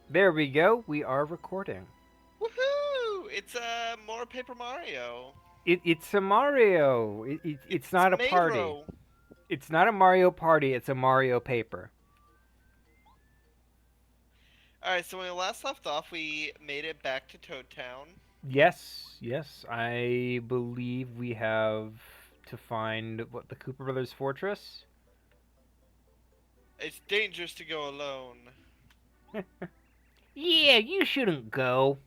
There we go. We are recording. Woohoo! It's more Paper Mario. It's a Mario. It's It's not a party. Mayro. It's not a Mario party. It's a Mario paper. All right, so when we last left off, we made it back to Toad Town. Yes, yes. I believe we have to find what the Cooper Brothers fortress. It's dangerous to go alone. Yeah, you shouldn't go.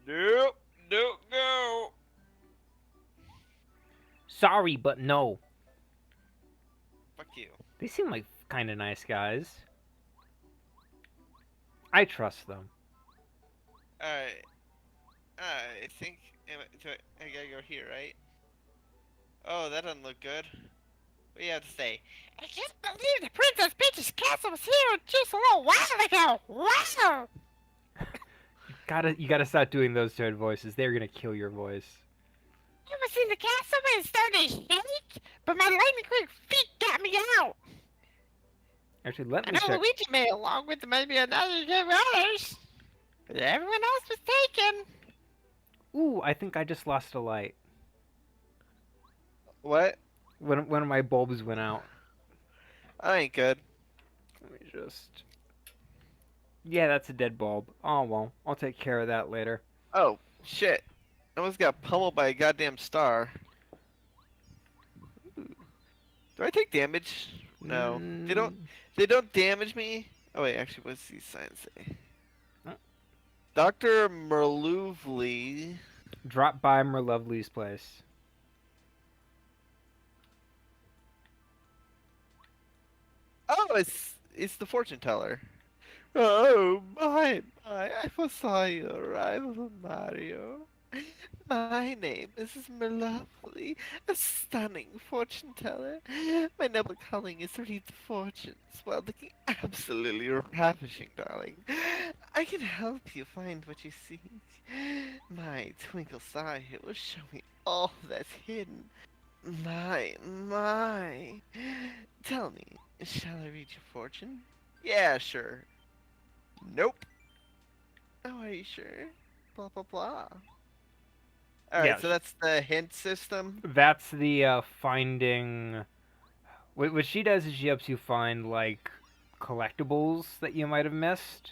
Nope, don't go. Sorry, but no. Fuck you. They seem like kind of nice guys. I trust them. All right, I think I gotta go here, right? Oh, that doesn't look good. What do you have to say? I can't believe the Princess Peach's castle was here just a little while ago. Wow! You gotta stop doing those Toad voices. They're gonna kill your voice. I was in the castle when it started to shake, but my lightning quick feet got me out. Actually, let I me know check. Luigi made it along with maybe another two others, but everyone else was taken. Ooh, I think I just lost a light. What? One of my bulbs went out. I ain't good. Let me just. Yeah, that's a dead bulb. Oh well, I'll take care of that later. Oh shit! I almost got pummeled by a goddamn star. Do I take damage? No. They don't. Mm, They don't damage me. Oh wait, actually, what's these signs say? oh, Dr. Merlouvely. drop by Merlovely's place. Oh, it's the fortune teller. Oh my! I foresaw your arrival, Mario. My name is Merlovely, a stunning fortune teller. My noble calling is to read the fortunes while looking absolutely ravishing, darling. I can help you find what you seek. My twinkle star here will show me all that's hidden. My. Tell me, shall I read your fortune? Yeah, sure. Nope. Oh, are you sure? Blah blah blah. Alright, Yeah, so that's the hint system. that's the finding. What she does is she helps you find like collectibles that you might have missed.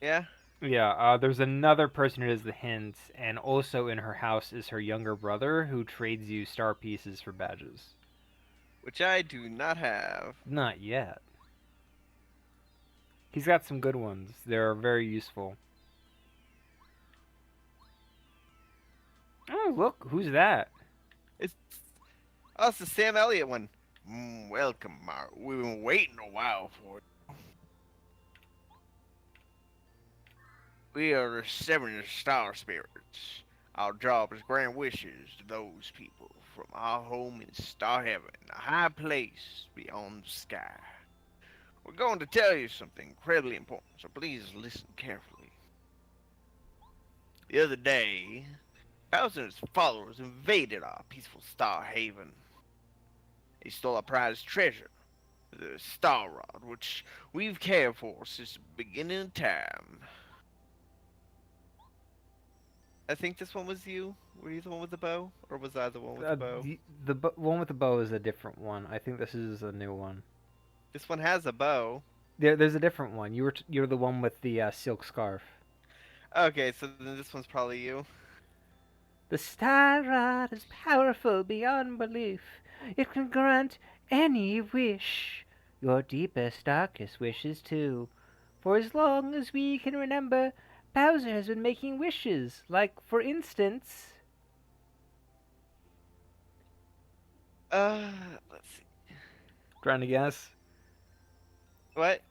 Yeah? Yeah, there's another person who does the hints, and also in her house is her younger brother who trades you star pieces for badges. Which I do not have. Not yet. He's got some good ones. They're very useful. Oh, look, who's that? It's oh, it's the Sam Elliott one. Welcome, Mark. We've been waiting a while for it. We are the seven star spirits. Our job is grant wishes to those people from our home in star heaven, a high place beyond the sky. We're going to tell you something incredibly important, so please listen carefully. The other day, Bowser and his followers invaded our peaceful Star Haven. They stole our prized treasure, the Star Rod, which we've cared for since the beginning of time. I think this one was you. Were you the one with the bow? Or was I the one with the bow? The one with the bow is a different one. I think this is a new one. This one has a bow. There's a different one. You're the one with the silk scarf. Okay, so then this one's probably you. The star rod is powerful beyond belief. It can grant any wish, your deepest, darkest wishes too. For as long as we can remember, Bowser has been making wishes. Like, for instance, Uh, let's see. trying to guess. What?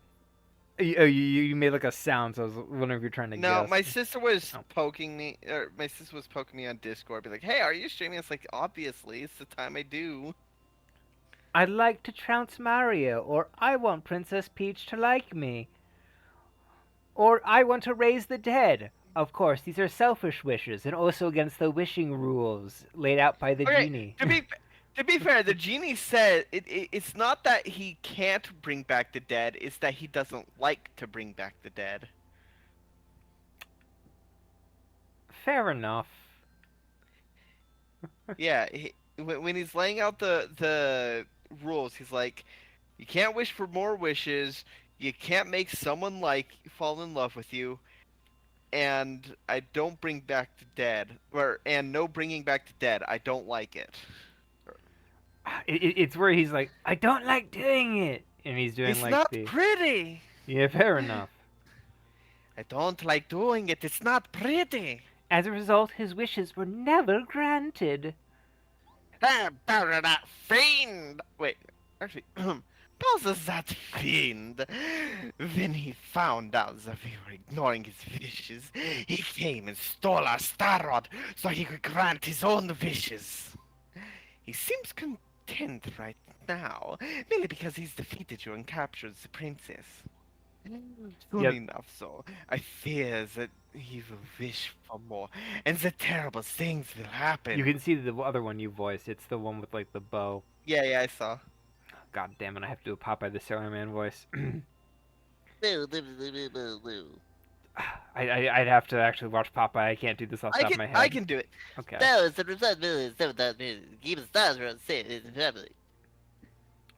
You made like a sound, so I was wondering if you're trying to No, guess. my sister was Oh. poking me, or my sister was poking me on Discord, be like, "Hey, are you streaming?" It's like, obviously, it's the time I do. I'd like to trounce Mario, or I want Princess Peach to like me, or I want to raise the dead. Of course, these are selfish wishes and also against the wishing rules laid out by the Okay, genie. to be To be fair, the genie said it's not that he can't bring back the dead, it's that he doesn't like to bring back the dead. Fair enough. Yeah, when he's laying out the rules, he's like, you can't wish for more wishes, you can't make someone like fall in love with you, and I don't bring back the dead, and no bringing back the dead. I don't like it. It's where he's like, I don't like doing it, and he's doing It's like not the pretty. yeah, fair enough. I don't like doing it. It's not pretty. As a result, his wishes were never granted. Bowser, that fiend! Wait, actually, Bowser's that fiend. When he found out that we were ignoring his wishes, he came and stole our Star Rod so he could grant his own wishes. He seems content right now, mainly because he's defeated you and captured the princess. Soon Yep. enough, so I fear that he will wish for more, and the terrible things will happen. You can see the other one you voiced. It's the one with like the bow. Yeah, I saw. God damn it! I have to do a Popeye the Sailor Man voice. I'd have to actually watch Popeye. I can't do this off the top of my head. I can do it. Okay. That was the responsibility of that music. Keep the stars around safe in the family.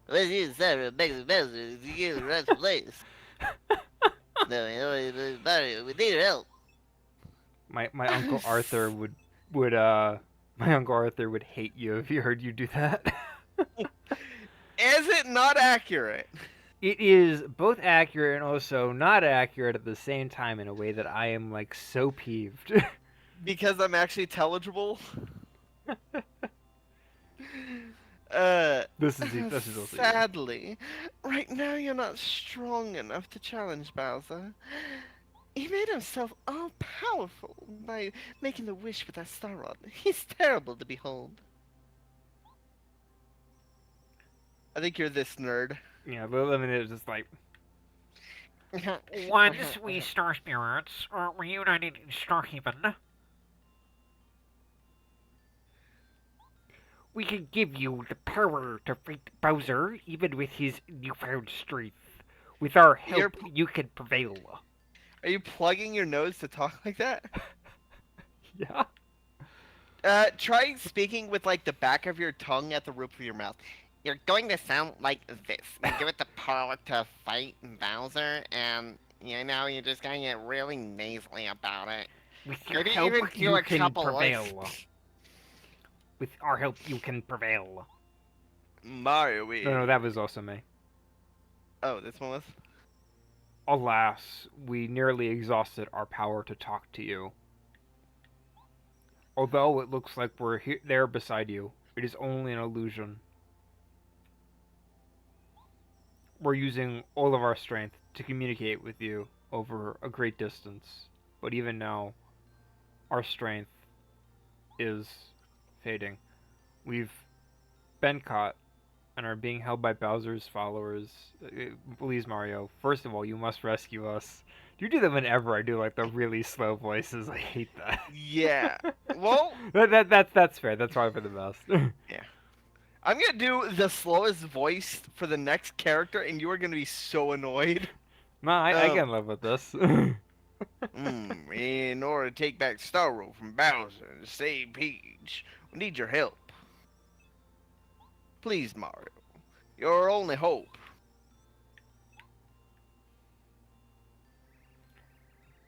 Let's use that makes the message to get the right place. No, Mario, we need your help. My uncle Arthur would my uncle Arthur would hate you if he heard you do that. Is it not accurate? It is both accurate and also not accurate at the same time in a way that I am like so peeved. Because I'm actually intelligible? This is also you. Sadly, right now you're not strong enough to challenge Bowser. He made himself all powerful by making the wish with that Star Rod. He's terrible to behold. I think you're this nerd. Yeah, but I mean, it's just like Once we star spirits are reunited in Starhaven, we can give you the power to fight Bowser, even with his newfound strength. With our help, you can prevail. Are you plugging your nose to talk like that? yeah. Try speaking with like the back of your tongue at the roof of your mouth. you're going to sound like this. You give it the power to fight Bowser, and you know you're just gonna get really nasally about it. With your Maybe help, even do you a can couple prevail. With our help, you can prevail. Mario, we. No, that was also me. Oh, this one was. Alas, we nearly exhausted our power to talk to you. Although it looks like we're there beside you, it is only an illusion. We're using all of our strength to communicate with you over a great distance, but even now, our strength is fading. We've been caught and are being held by Bowser's followers. Please, Mario, first of all, you must rescue us. You do that whenever I do like the really slow voices. I hate that. Yeah. Well, that's fair. That's probably for the best. I'm gonna do the slowest voice for the next character, and you are gonna be so annoyed. No, I can live with this. In order to take back Starro from Bowser and save Peach, we need your help. Please, Mario. Your only hope.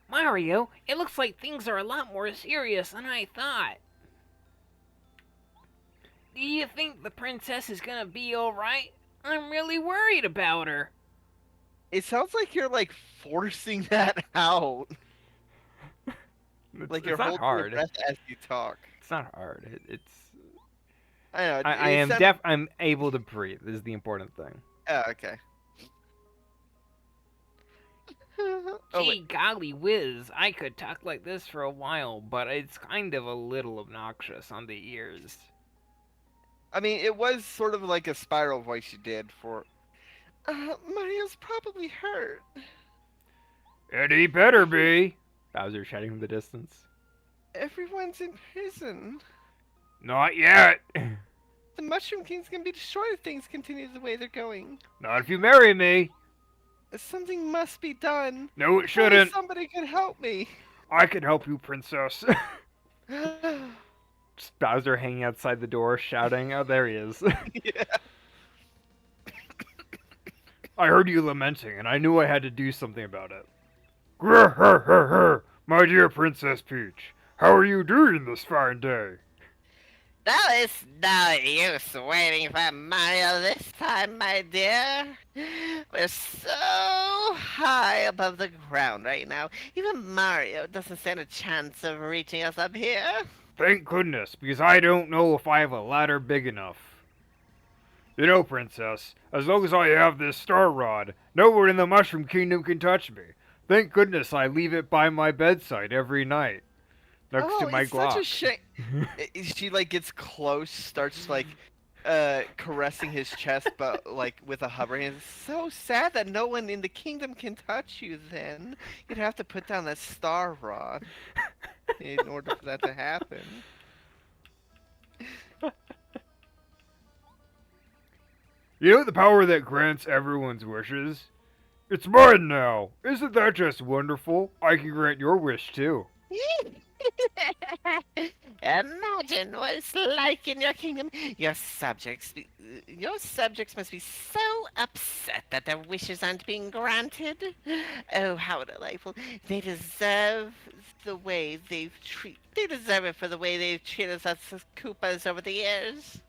Mario, it looks like things are a lot more serious than I thought. Do you think the princess is gonna be alright? I'm really worried about her. It sounds like you're like forcing that out. Like you're it's not holding hard. your breath as you talk. It's not hard. It's. I know. I'm able to breathe. Is the important thing. Oh, okay. Oh, Gee, wait. golly whiz, I could talk like this for a while, but it's kind of a little obnoxious on the ears. I mean, it was sort of like a spiral voice you did for. Mario's probably hurt. And he better be. Bowser shouting from the distance. Everyone's in prison. Not yet. The Mushroom King's gonna be destroyed if things continue the way they're going. Not if you marry me. Something must be done. No, it Only shouldn't. somebody could help me. I can help you, princess. Just Bowser hanging outside the door, shouting. Oh, there he is. Yeah. I heard you lamenting, and I knew I had to do something about it. Grr, my dear Princess Peach, how are you doing this fine day? No, it's no use waiting for Mario this time, my dear. We're so high above the ground right now. Even Mario doesn't stand a chance of reaching us up here. Thank goodness, because I don't know if I have a ladder big enough. You know, Princess, as long as I have this star rod, no one in the Mushroom Kingdom can touch me. Thank goodness I leave it by my bedside every night, next to my it's such a Glock. shame. She like gets close, starts like caressing his chest, but like with a hovering. It's so sad that no one in the kingdom can touch you. Then you'd have to put down that star rod in order for that to happen. You know the power that grants everyone's wishes? It's mine now. Isn't that just wonderful? I can grant your wish too. Imagine what it's like in your kingdom. Your subjects must be so upset that their wishes aren't being granted. Oh, how delightful! They deserve the way They deserve it for the way they've treated us as Koopas over the years.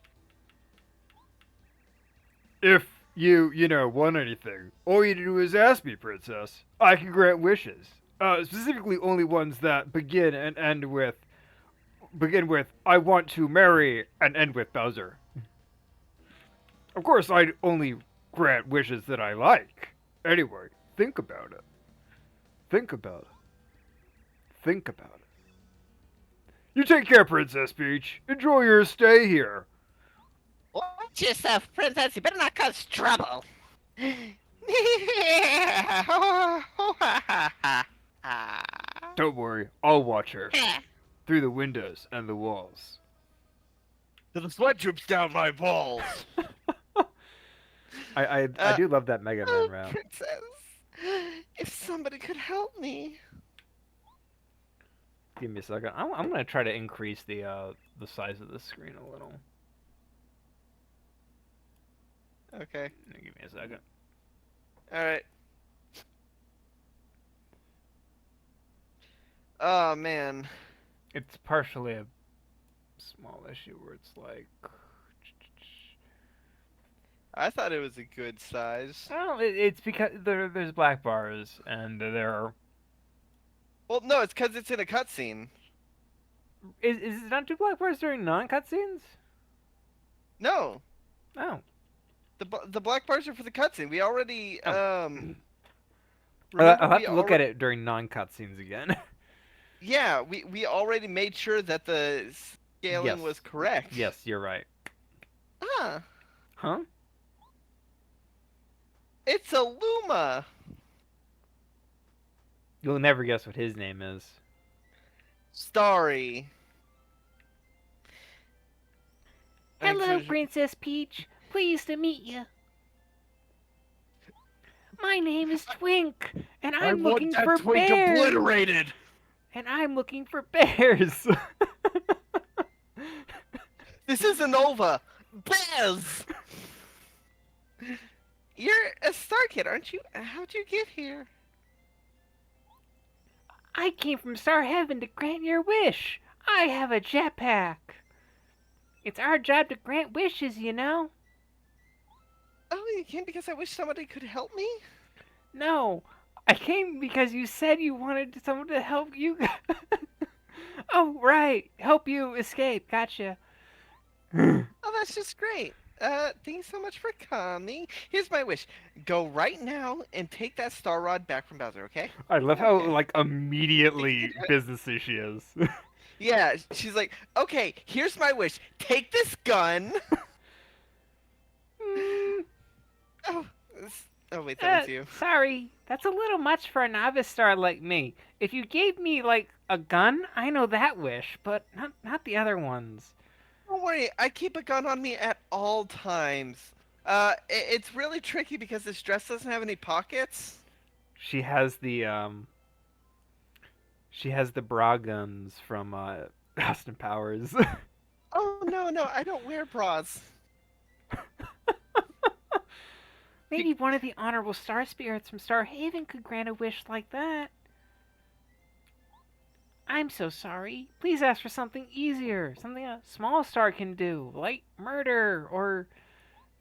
If you know, want anything, all you do is ask me, Princess. I can grant wishes. Specifically only ones that begin with I want to marry and end with Bowser. Of course, I'd only grant wishes that I like. Anyway, think about it. Think about it. Think about it. You take care, Princess Peach. Enjoy your stay here. Watch yourself, princess. You better not cause trouble. Don't worry, I'll watch her. Through the windows and the walls. The sweat drips down my balls. I do love that Mega Man rap. Princess, if somebody could help me. Give me a second. I'm gonna try to increase the size of the screen a little. Okay. Give me a second. All right. Oh man. It's partially a small issue where it's like. I thought it was a good size. Oh, it's because there's black bars and there are. Well, no, it's because it's in a cutscene. Is it not two black bars during non-cutscenes? No, Oh. the black bars are for the cutscene. We already I'll remember have we to look at alre- it during non-cutscenes again. Yeah, we already made sure that the scaling Yes. was correct. Yes, you're right. Ah, Huh? it's a Luma. You'll never guess what his name is. Starry. Hello, Thanks, Princess Peach. Pleased to meet you. My name is Twink, and I'm looking for bears. obliterated. And I'm looking for bears. This is a Nova. Bears. You're a Star Kid, aren't you? How'd you get here? I came from Star Heaven to grant your wish. I have a jetpack. It's our job to grant wishes, you know. Oh, you came because I wish somebody could help me? No, I came because you said you wanted someone to help you. Oh, right. Help you escape. Gotcha. Oh, that's just great. Thanks so much for coming. Here's my wish. Go right now and take that star rod back from Bowser, okay? I love how, Okay. like, immediately businessy she is. Yeah, she's like, okay, here's my wish. Take this gun. Oh, wait, that was you. Sorry, that's a little much for a novice star like me. If you gave me, like, a gun, I know that wish, but not the other ones. Don't worry, I keep a gun on me at all times. It's really tricky because this dress doesn't have any pockets. She has the bra guns from Austin Powers. Oh no, no, I don't wear bras. Maybe one of the honorable star spirits from Starhaven could grant a wish like that. I'm so sorry. Please ask for something easier, something a small star can do, like murder or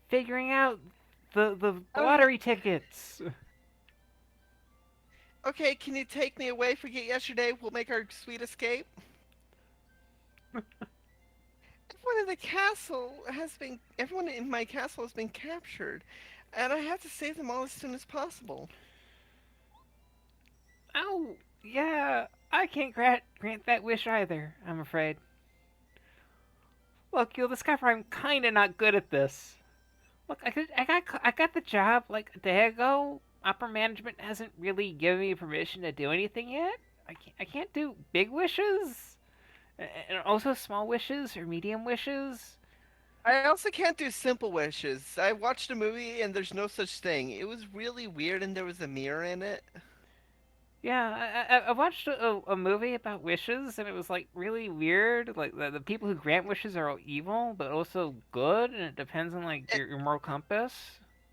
figuring out the Oh, lottery tickets. Okay, can you take me away? Forget yesterday. We'll make our sweet escape. Everyone in my castle has been captured, and I have to save them all as soon as possible. Oh, yeah, I can't grant that wish either, I'm afraid. Look, you'll discover I'm kinda not good at this. Look, I got the job like a day ago. Upper management hasn't really given me permission to do anything yet. I can't do big wishes, and also small wishes or medium wishes. I also can't do simple wishes. I watched a movie and there's no such thing. It was really weird and there was a mirror in it. Yeah, I watched a movie about wishes, and it was like really weird. Like the people who grant wishes are all evil, but also good, and it depends on like It, your moral compass.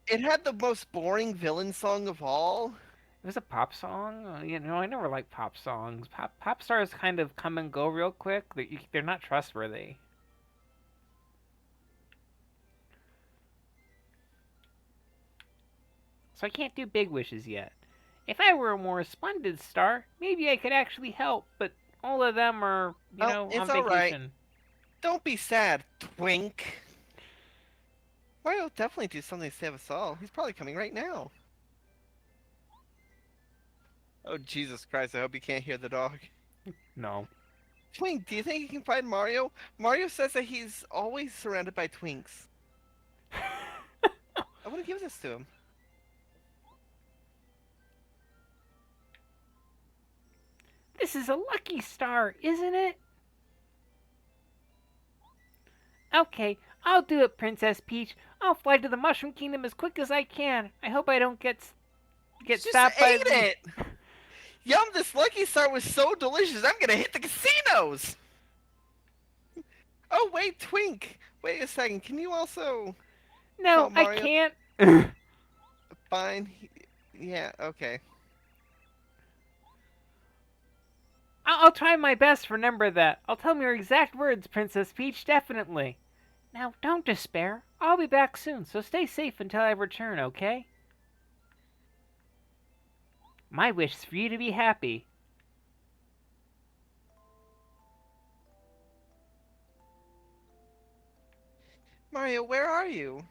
it had the most boring villain song of all. It was a pop song. I never liked pop songs. Pop stars kind of come and go real quick. They're not trustworthy. So I can't do big wishes yet. If I were a more splendid star, maybe I could actually help. But all of them are, Oh, on it's alright. vacation. Don't be sad, Twink. Mario will definitely do something to save us all. He's probably coming right now. Oh, Jesus Christ, I hope you can't hear the dog. No. Twink, do you think you can find Mario? Mario says that he's always surrounded by twinks. I want to give this to him. This is a lucky star, isn't it? Okay, I'll do it, Princess Peach. I'll fly to the Mushroom Kingdom as quick as I can. I hope I don't get Just stopped by ate the... it! Yum, this Lucky Star was so delicious, I'm gonna hit the casinos! Oh, wait, Twink! Wait a second, can you also... No, tell I Mario- can't. Fine. Yeah, okay. I'll try my best to remember that. I'll tell me your exact words, Princess Peach, definitely. Now, don't despair. I'll be back soon, so stay safe until I return, okay? My wish is for you to be happy. Mario, where are you?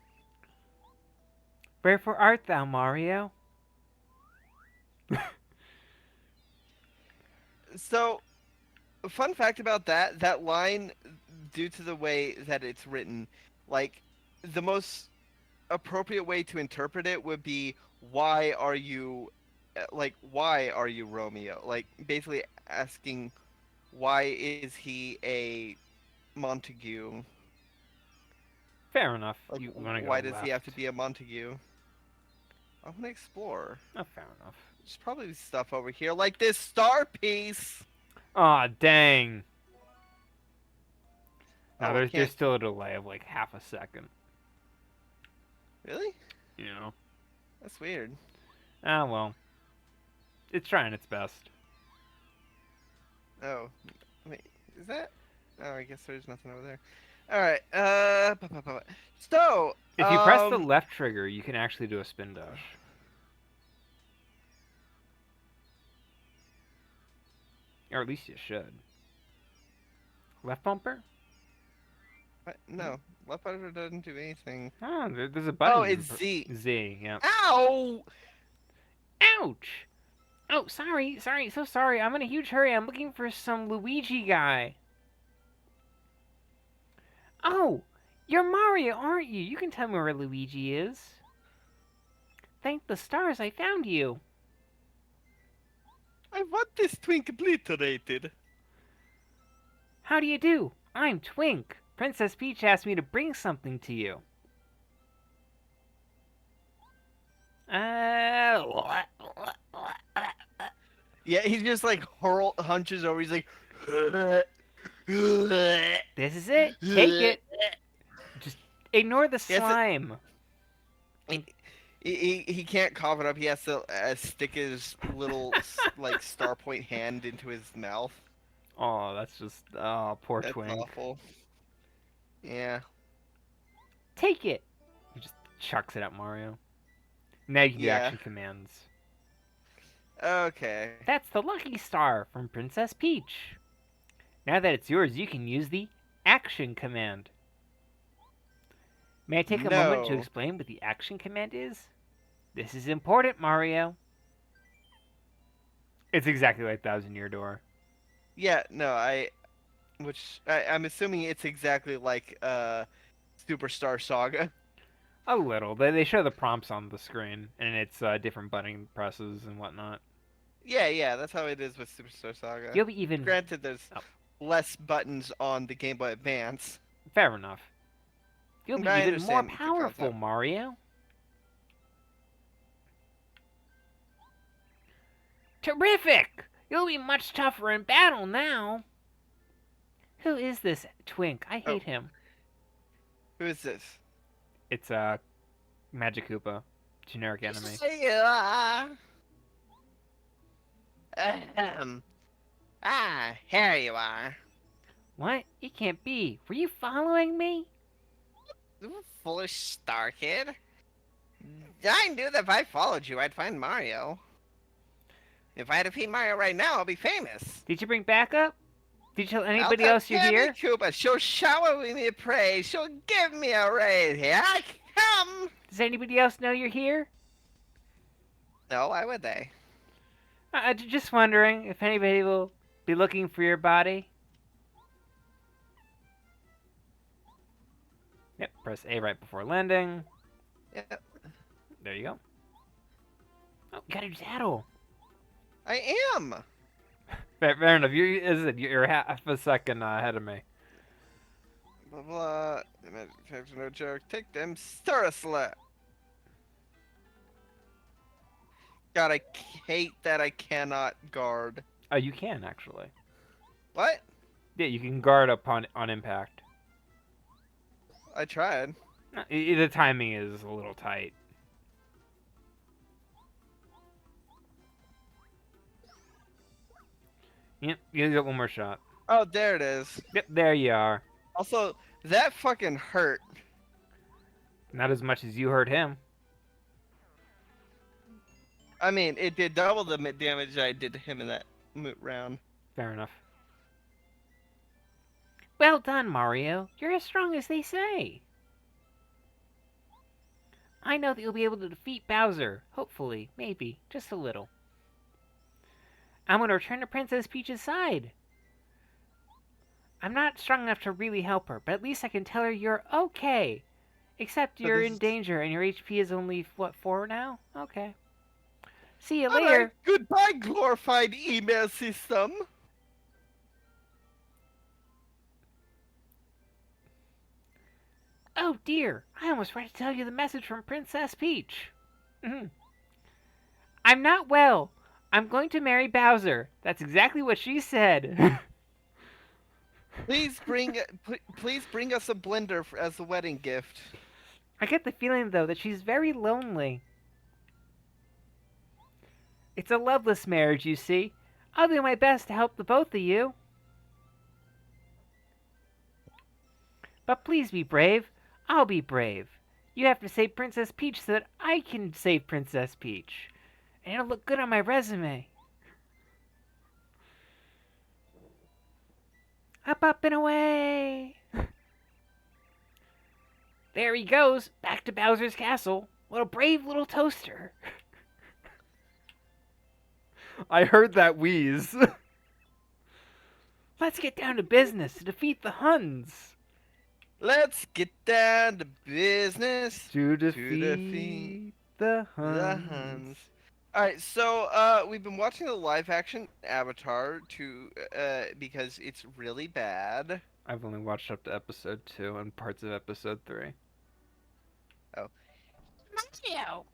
Wherefore art thou, Mario? So, fun fact about that line, due to the way that it's written, like, the most appropriate way to interpret it would be, why are you Romeo? Like, basically asking, why is he a Montague? Fair enough. Like, You want to go why does left. he have to be a Montague? I want to explore. Oh, fair enough. There's probably stuff over here, like this star piece. Aw, dang. Now, Oh, there's can't- still a delay of like half a second. Really? You know? That's weird. Ah, well. It's trying its best. Oh, wait, is that? Oh, I guess there's nothing over there. All right. So, If you press the left trigger, you can actually do a spin dash. Or at least you should. Left bumper? no, left button doesn't do anything. Oh, there's a button. Oh, it's Z. Z, yeah. Ow! Ouch! Oh, so sorry. I'm in a huge hurry. I'm looking for some Luigi guy. Oh, you're Mario, aren't you? You can tell me where Luigi is. Thank the stars I found you. I want this twink obliterated. How do you do? I'm Twink. Princess Peach asked me to bring something to you. Yeah, he just like hunches over. He's like, This is it. Take it. Just ignore the He has to- slime. he can't cough it up. He has to stick his little like star point hand into his mouth. Oh, that's just poor That's Twink. awful. Yeah. Take it. He just chucks it at Mario. Now you can do Yeah. action commands. Okay. That's the Lucky Star from Princess Peach. Now that it's yours, you can use the action command. May I take a moment to No. explain what the action command is? This is important, Mario. It's exactly like Thousand Year Door. Yeah. No. I'm assuming it's exactly like Superstar Saga. A little. They show the prompts on the screen, and it's different button presses and whatnot. Yeah. That's how it is with Superstar Saga. You'll be even... Granted, there's Oh. less buttons on the Game Boy Advance. Fair enough. You'll be I even more understand the powerful, concept. Mario. Terrific! You'll be much tougher in battle now. Who is this Twink? I hate him. Who is this? It's Magic Koopa, generic enemy. Here you are. Here you are. What? It can't be. Were you following me? You foolish star kid. I knew that if I followed you, I'd find Mario. If I had to beat Mario right now, I'll be famous. Did you bring backup? Did you tell anybody I'll else you're tell here? Koopa, she'll shower me with praise. She'll give me a raise. Here I come. Does anybody else know you're here? No, why would they? Just wondering if anybody will be looking for your body. Yep, press A right before landing. Yep. There you go. Oh, you got a Daddle. I am. Fair enough. You're half a second ahead of me. Blah blah. No joke. Take them seriously. God, I hate that I cannot guard. Oh, you can actually. What? Yeah, you can guard on impact. I tried. The timing is a little tight. Yep, you got one more shot. Oh, there it is. Yep, there you are. Also, that fucking hurt. Not as much as you hurt him. I mean, it did double the damage I did to him in that round. Fair enough. Well done, Mario. You're as strong as they say. I know that you'll be able to defeat Bowser. Hopefully. Maybe. Just a little. I'm going to return to Princess Peach's side. I'm not strong enough to really help her, but at least I can tell her you're okay. Except you're in danger and your HP is only, what, 4 now? Okay. See you later. Alright, goodbye, glorified email system. Oh dear, I almost forgot to tell you the message from Princess Peach. I'm not well. I'm going to marry Bowser. That's exactly what she said. Please bring us a blender as a wedding gift. I get the feeling, though, that she's very lonely. It's a loveless marriage, you see. I'll do my best to help the both of you. But please be brave. I'll be brave. You have to save Princess Peach so that I can save Princess Peach. And it'll look good on my resume. Up and away! There he goes, back to Bowser's castle. What a brave little toaster. I heard that wheeze. Let's get down to business to defeat the Huns. Let's get down to business. To defeat the The Huns. Alright, so we've been watching the live action Avatar because it's really bad. I've only watched up to episode 2 and parts of episode 3. Mario!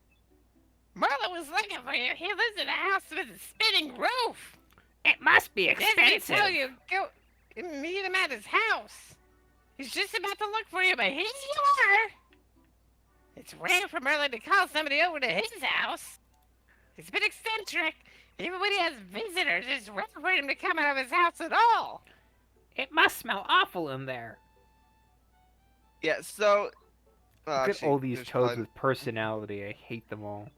Merlin was looking for you. He lives in a house with a spinning roof. It must be Yes, they tell you go meet him at his house. He's just about to look for you, but here you are. It's rare for Merlin to call somebody over to his house. He's a bit eccentric. Even when he has visitors, it's rare for him to come out of his house at all. It must smell awful in there. Yeah, so... Look at all these there's toads probably- with personality. I hate them all.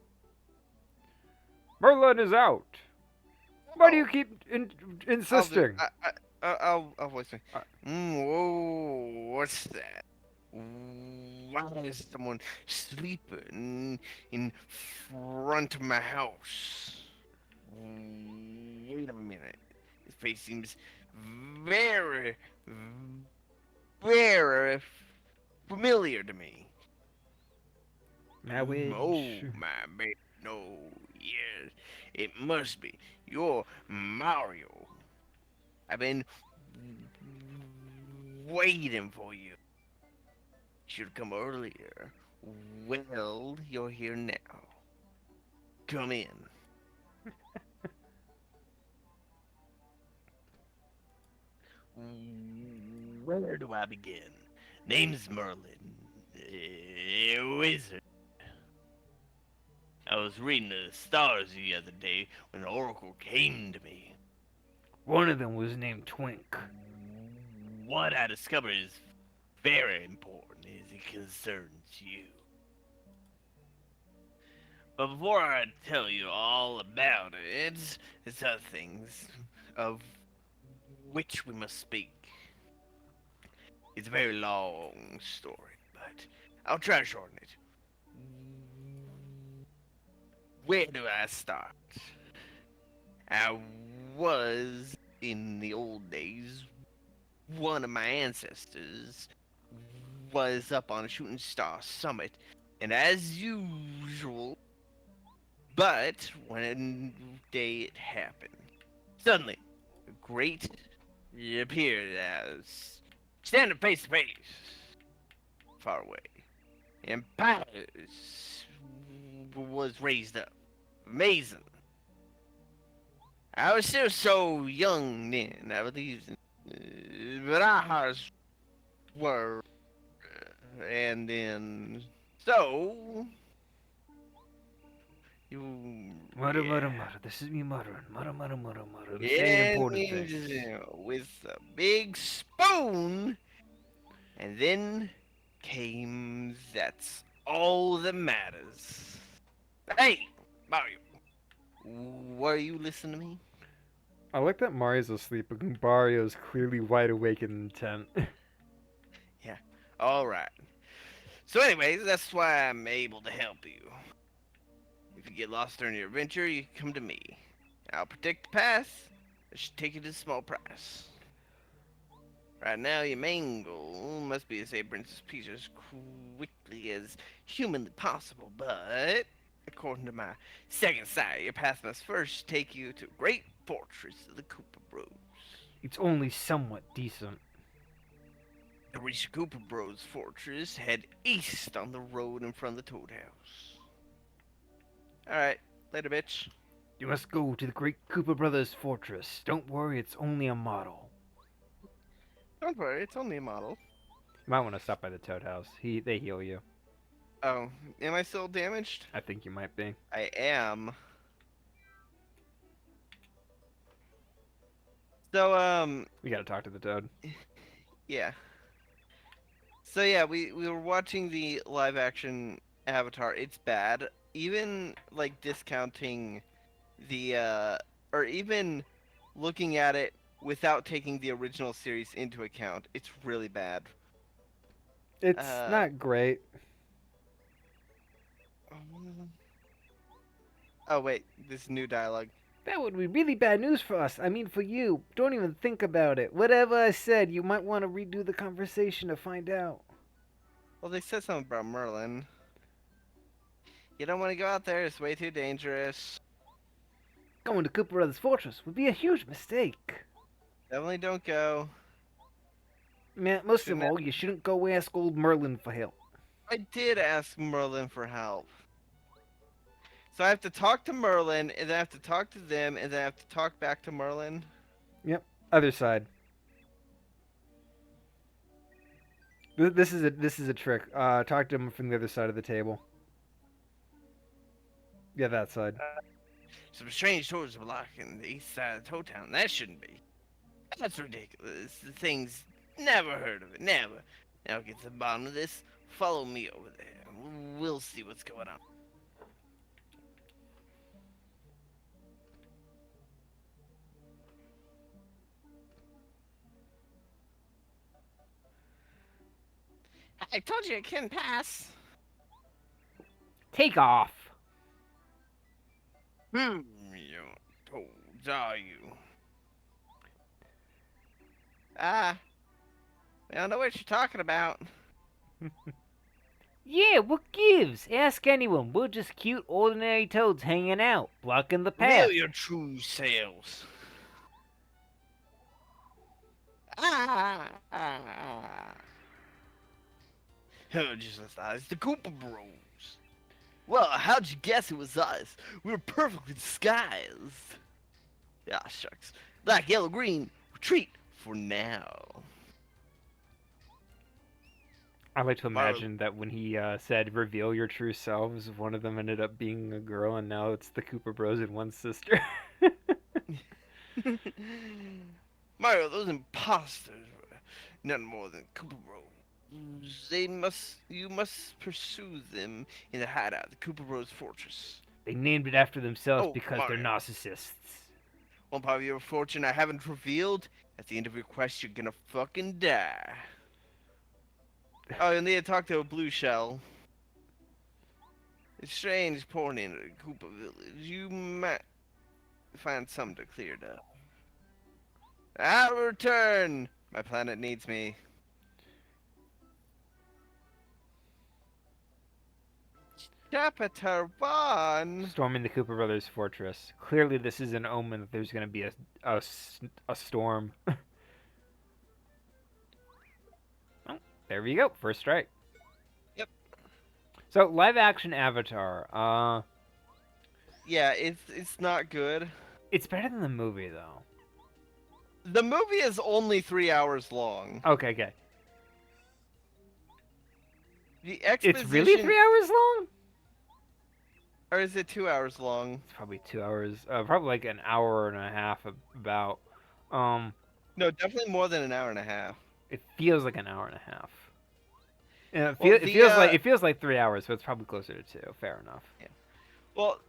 Merlin is out. Why do you keep insisting? I'll voice it. Uh, Whoa, what's that? Why is someone sleeping in front of my house? Wait a minute. His face seems very, very familiar to me. Marriage. Oh, my baby. No, yes. It must be. You're Mario. I've been waiting for you. Should have come earlier. Well, you're here now. Come in. Where do I begin? Name's Merlin. A wizard. I was reading the stars the other day when an oracle came to me. One of them was named Twink. What I discovered is very important as it concerns you. But before I tell you all about it, there's other things of which we must speak. It's a very long story, but I'll try to shorten it. Where do I start? I was, in the old days, one of my ancestors was up on a shooting star summit, and as usual, but one day it happened. Suddenly, a great appeared as standing face to face, far away, and Pirates was raised up. Amazing. I was still so young then, I believe, but our hearts were, and then, so, you... Mutter, yeah. mutter, mutter. This is me muttering. Mutter, mutter, mutter, mutter. I'm saying important things. With a big spoon, and then came that's all that matters. Hey, Mario, were you listening to me? I like that Mario's asleep, but Mario's clearly wide awake and intent. All right. So, anyways, that's why I'm able to help you. If you get lost during your adventure, you come to me. I'll protect the path. I should take it at a small price. Right now, your main goal must be to save Princess Peach as quickly as humanly possible, but according to my second sight, your path must first take you to a great fortress of the Koopa Bros. It's only somewhat decent. To reach the Koopa Bros fortress, head east on the road in front of the Toad House. Alright, later, bitch. You must go to the Great Koopa Brothers fortress. Don't worry, it's only a model. Don't worry, it's only a model. You might want to stop by the Toad House. They heal you. Oh, am I still damaged? I think you might be. I am. So, We gotta talk to the Toad. yeah. So yeah, we were watching the live action Avatar. It's bad. Even like discounting the or even looking at it without taking the original series into account, it's really bad. It's Uh, not great. Oh wait, this new dialogue. That would be really bad news for us. I mean, for you. Don't even think about it. Whatever I said, you might want to redo the conversation to find out. Well, they said something about Merlin. You don't want to go out there. It's way too dangerous. Going to Koopa Brothers Fortress would be a huge mistake. Definitely don't go. Man, most of Shouldn't all, you shouldn't go ask old Merlin for help. I did ask Merlin for help. So I have to talk to Merlin, and then I have to talk to them, and then I have to talk back to Merlin. Yep, other side. This is a trick. Talk to him from the other side of the table. Yeah, that side. Some strange doors are blocking the east side of Tow Town. That shouldn't be. That's ridiculous. The thing's never heard of it. Never. Now get to the bottom of this. Follow me over there. We'll see what's going on. I told you it couldn't pass. Take off. You toads are you? I don't know what you're talking about. Yeah, what gives? Ask anyone. We're just cute, ordinary toads hanging out, blocking the path. Reveal your true selves. Just as us, the Koopa Bros. Well, how'd you guess it was us? We were perfectly disguised. Ah, shucks. Black, yellow, green. Retreat for now. I like to imagine that when he said "reveal your true selves," one of them ended up being a girl, and now it's the Cooper Bros and one sister. Mario, those imposters were none more than Koopa Bros. You must pursue them in the hideout, the Koopa Bros Fortress. They named it after themselves Oh, because they're Mario. narcissists. One part of your fortune I haven't revealed. At the end of your quest, you're gonna fucking die. Oh, you need to talk to a blue shell. It's strange pouring into the Koopa village. You might find something to clear it up. I'll return! My planet needs me. Chapter 1! Storming the Cooper Brothers fortress. Clearly, this is an omen that there's going to be a storm. Oh, there we go. First strike. Yep. So, live action Avatar. Yeah, it's not good. It's better than the movie, though. The movie is only 3 hours long. Okay, okay. The exposition... It's really 3 hours long? Or is it 2 hours long? It's probably 2 hours. Probably like an hour and a half about. No, definitely more than an hour and a half. It feels like an hour and a half. Yeah, Well, it feels like 3 hours, so it's probably closer to 2. Fair enough. Well,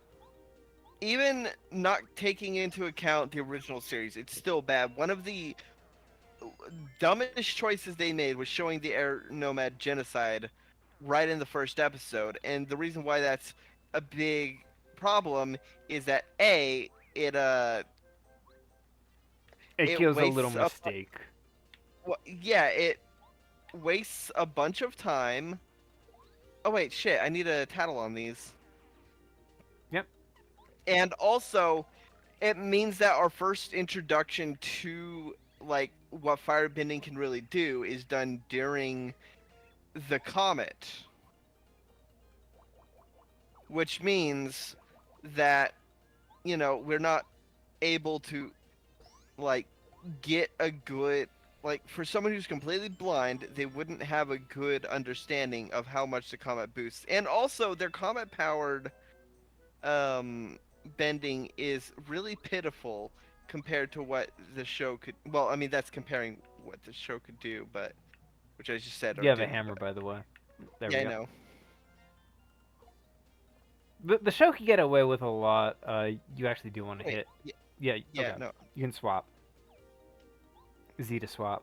even not taking into account the original series, it's still bad. One of the dumbest choices they made was showing the air nomad genocide right in the first episode, and the reason why that's a big problem is that it It feels a wastes little up- mistake. well, yeah, it wastes a bunch of time. Oh wait, shit! I need a tattle on these. Yep. And also, it means that our first introduction to like what firebending can really do is done during the comet, which means that we're not able to like get a good for someone who's completely blind, they wouldn't have a good understanding of how much the comet boosts. And also their comet powered bending is really pitiful compared to what the show could. Well, I mean that's comparing what the show could do, but which I just said. You have a hammer, by the way. There Yeah, we I go. know. The show can get away with a lot. You actually do want to Wait, hit. yeah, Yeah. yeah, Okay. no. You can swap. Z to swap.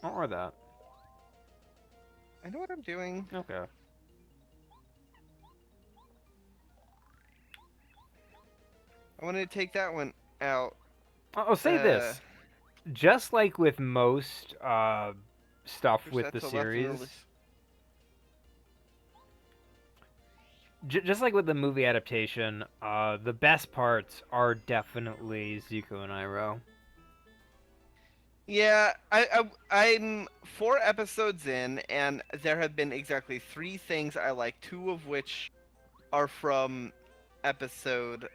Or that. I know what I'm doing. Okay. I wanted to take that one out. I'll say this. Just like with most stuff Push with that the to left and series, release. just like with the movie adaptation, the best parts are definitely Zuko and Iroh. Yeah, I'm 4 episodes in, and there have been exactly 3 things I like, 2 of which are from episode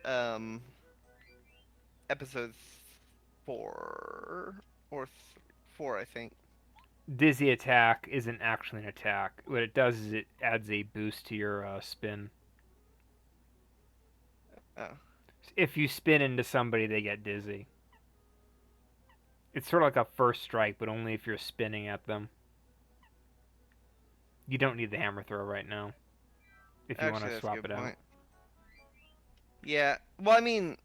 episode 4 or 4, I think. Dizzy attack isn't actually an attack. What it does is it adds a boost to your spin. Oh, If you spin into somebody, they get dizzy. It's sort of like a first strike, but only if you're spinning at them. You don't need the hammer throw right now if you want actually, to that's a swap good it out. point. Yeah. Well, I mean,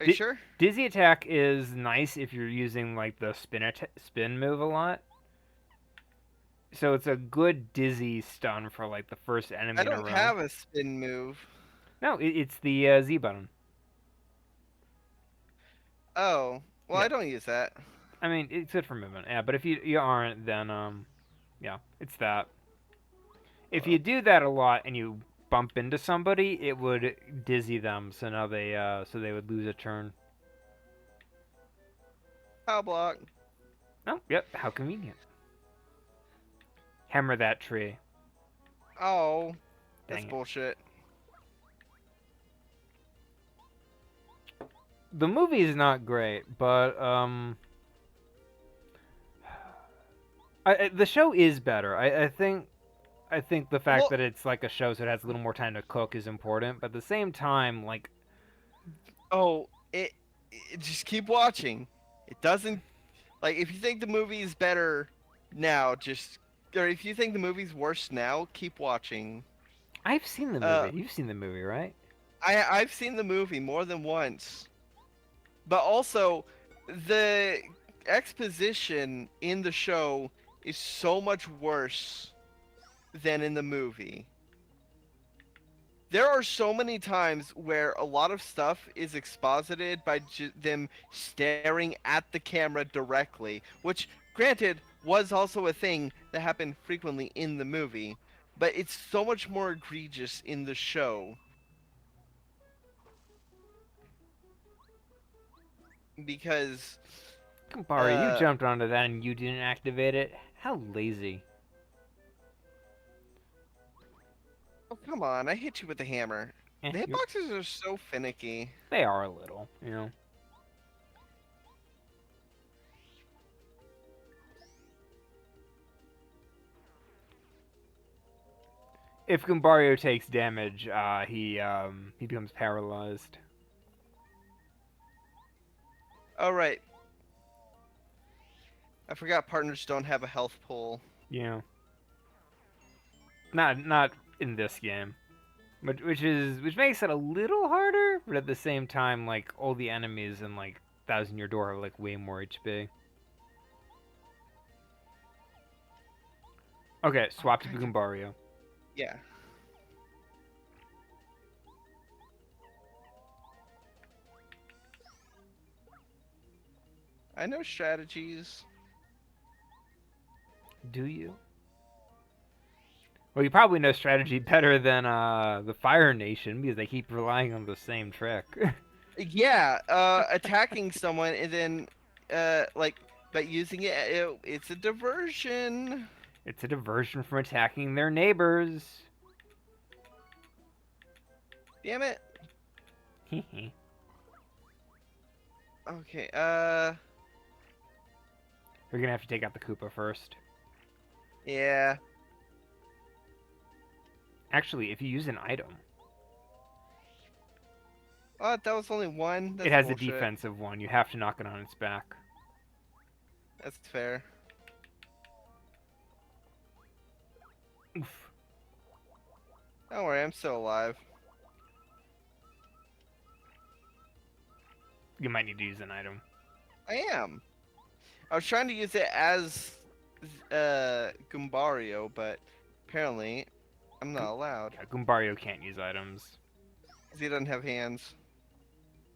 are you Di- sure? Dizzy attack is nice if you're using like the spin move a lot. So it's a good dizzy stun for like the first enemy I in a don't row. have a spin move. No, it's the Z button. Oh, well, Yeah. I don't use that. I mean, it's good for movement. Yeah, but if you aren't, then yeah, it's that. If you do that a lot and you bump into somebody, it would dizzy them. So now they would lose a turn. Power block. Oh, yep. How convenient. Hammer that tree. Oh, that's Dang it. bullshit. The movie is not great, but the show is better. I think the fact Well, that it's like a show, so it has a little more time to cook, is important. But at the same time, like oh, it just keep watching. It doesn't like if you think the movie is better now, just or if you think the movie's worse now, keep watching. I've seen the Uh, movie. You've seen the movie, right? I've seen the movie more than once, but also the exposition in the show is so much worse than in the movie. There are so many times where a lot of stuff is exposited by them staring at the camera directly, which, granted, was also a thing that happened frequently in the movie, but it's so much more egregious in the show because, Campari, you jumped onto that and you didn't activate it. How lazy. oh come on, I hit you with the hammer. Eh, The hitboxes are so finicky. they are a little, you know. If Gumbario takes damage, he becomes paralyzed. Oh right, I forgot partners don't have a health pool. Yeah. Not in this game. Which makes it a little harder, but at the same time, like all the enemies in like Thousand Year Door have like way more HP. Okay, swap to Gumbario. Yeah. I know strategies. Do you? Well, you probably know strategy better than the Fire Nation because they keep relying on the same trick. Yeah, attacking someone and then, like, but using it's a diversion. It's a diversion from attacking their neighbors. Damn it. You're Okay, gonna have to take out the Koopa first. yeah. Actually, if you use an item, Oh, that was only one. That's it has bullshit. a defensive one. You have to knock it on its back. That's fair. Oof. Don't worry, I'm still alive. You might need to use an item. I am. I was trying to use it as, Gumbario, but apparently I'm not allowed. Yeah, Gumbario can't use items. 'Cause he doesn't have hands.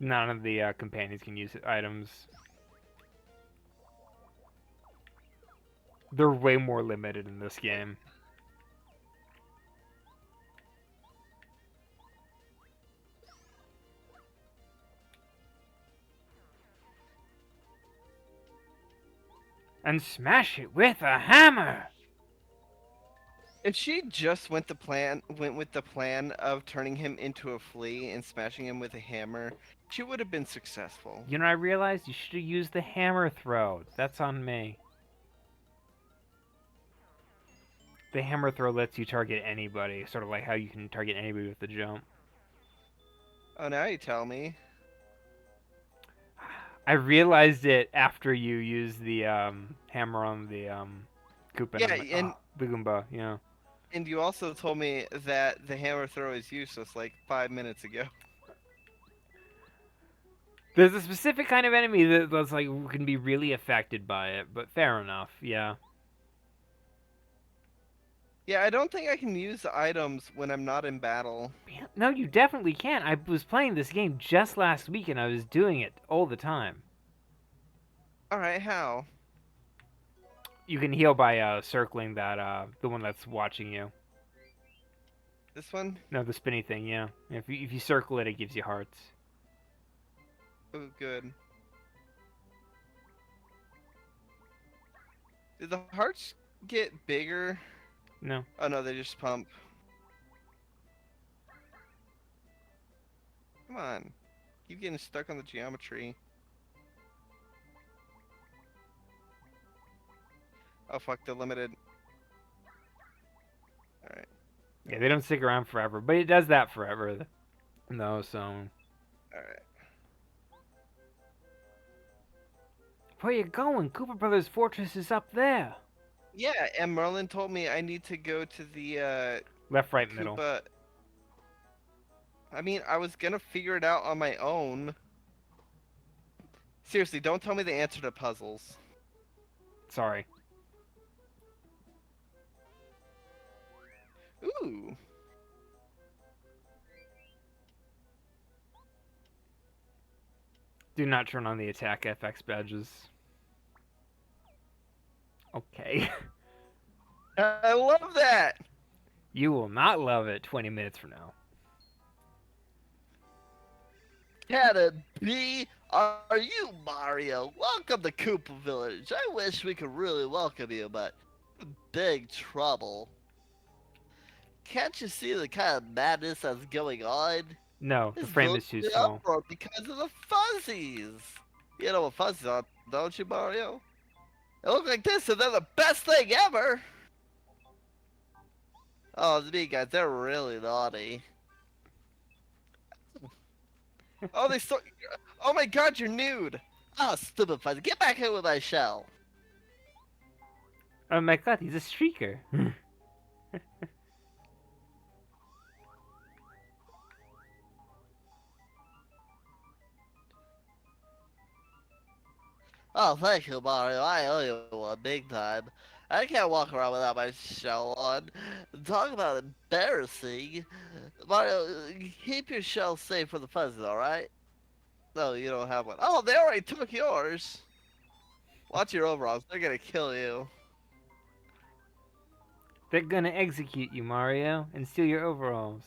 None of the companions can use items. They're way more limited in this game. And smash it with a hammer! If she just went with the plan of turning him into a flea and smashing him with a hammer, she would have been successful. You know, I realized you should have used the hammer throw. That's on me. The hammer throw lets you target anybody, sort of like how you can target anybody with the jump. Oh, now you tell me. I realized it after you used the hammer on the Koopa. Yeah, I'm like, and- "Oh, the Goomba, yeah. And you also told me that the hammer throw is useless like 5 minutes ago. There's a specific kind of enemy that's like can be really affected by it, but fair enough, yeah. Yeah, I don't think I can use the items when I'm not in battle. Yeah, no, you definitely can. I was playing this game just last week and I was doing it all the time. Alright, how? You can heal by circling that the one that's watching you. This one? No, the spinny thing, yeah. If you circle it, it gives you hearts. Oh, good. Did the hearts get bigger? No. Oh no, they just pump. Come on. Keep getting stuck on the geometry. Oh fuck, they're limited. Alright. Yeah, they don't stick around forever, but it does that forever. No, so Alright. where you going? Cooper Brothers Fortress is up there. Yeah, and Merlin told me I need to go to the Left, right, middle. Koopa. I mean, I was gonna figure it out on my own. Seriously, don't tell me the answer to puzzles. Sorry. Ooh. Do not turn on the attack FX badges. Okay. I love that! You will not love it 20 minutes from now. Can it be? Are you Mario? Welcome to Koopa Village. I wish we could really welcome you, but big trouble. Can't you see the kind of madness that's going on? No, the It's frame is too mostly small. uproar because of the fuzzies. You know what fuzzies are, don't you, Mario? They look like this, and they're the best thing ever. Oh, it's me, guys. They're really naughty. Oh, they start. Oh my god, you're nude! Oh, stupid fuzzy. Get back here with my shell. Oh my god, he's a streaker. Oh, thank you, Mario. I owe you one big time. I can't walk around without my shell on. Talk about embarrassing. Mario, keep your shell safe for the fuzzies, alright? No, you don't have one. Oh, they already took yours. Watch your overalls. They're gonna kill you. They're gonna execute you, Mario, and steal your overalls.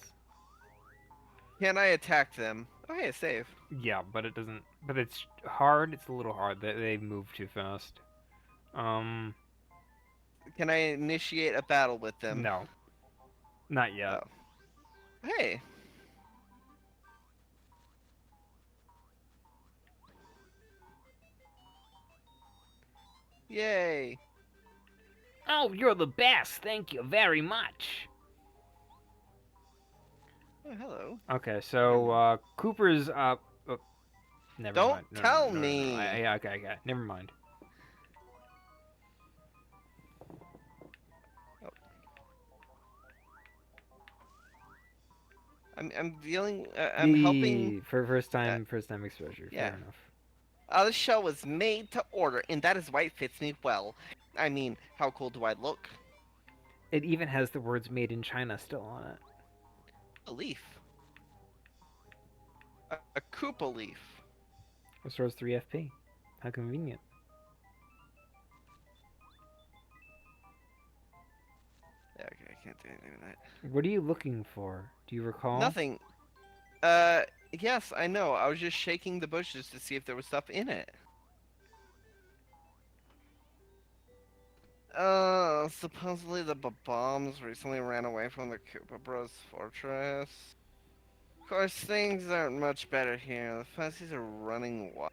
Can I attack them? Oh, hey, save. Yeah, but it doesn't. But it's hard. It's a little hard. They move too fast. Can I initiate a battle with them? No, not yet. Oh. Hey. Yay. Oh, you're the best. Thank you very much. Oh, hello. Okay, so Cooper's up. Oh, never Don't mind. No, tell no, no, no, me. Yeah, okay. Never mind. I'm dealing. I'm helping. For first time exposure. yeah. Fair enough. The show was made to order, and that is why it fits me well. I mean, how cool do I look? It even has the words "Made in China" still on it. A leaf. A Koopa leaf. Restores 3 FP. How convenient. Yeah, okay, I can't do anything with that. What are you looking for? Do you recall? Nothing. Yes, I know. I was just shaking the bushes to see if there was stuff in it. Supposedly the bombs recently ran away from the Koopa Bros fortress. Of course, things aren't much better here. The Fuzzies are running wild.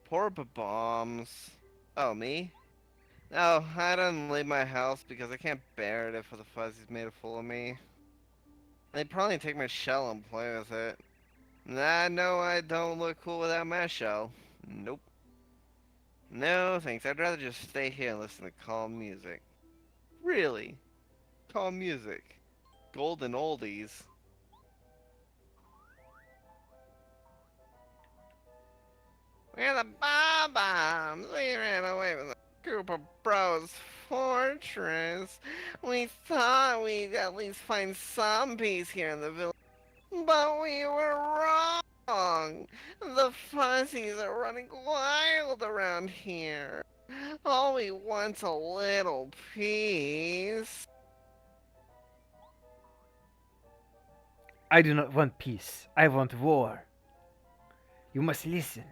Poor bombs. Oh, me? No, I didn't leave my house because I can't bear it if the Fuzzies made a fool of me. They'd probably take my shell and play with it. Nah, no, I don't look cool without my shell. Nope. No, thanks. I'd rather just stay here and listen to calm music. Really? Calm music. Golden oldies. We're the Bob-Bombs! We ran away with the Koopa Bros fortress. We thought we'd at least find some peace here in the village. But we were wrong. The Fuzzies are running wild around here. All we want's a little peace. I do not want peace. I want war. You must listen.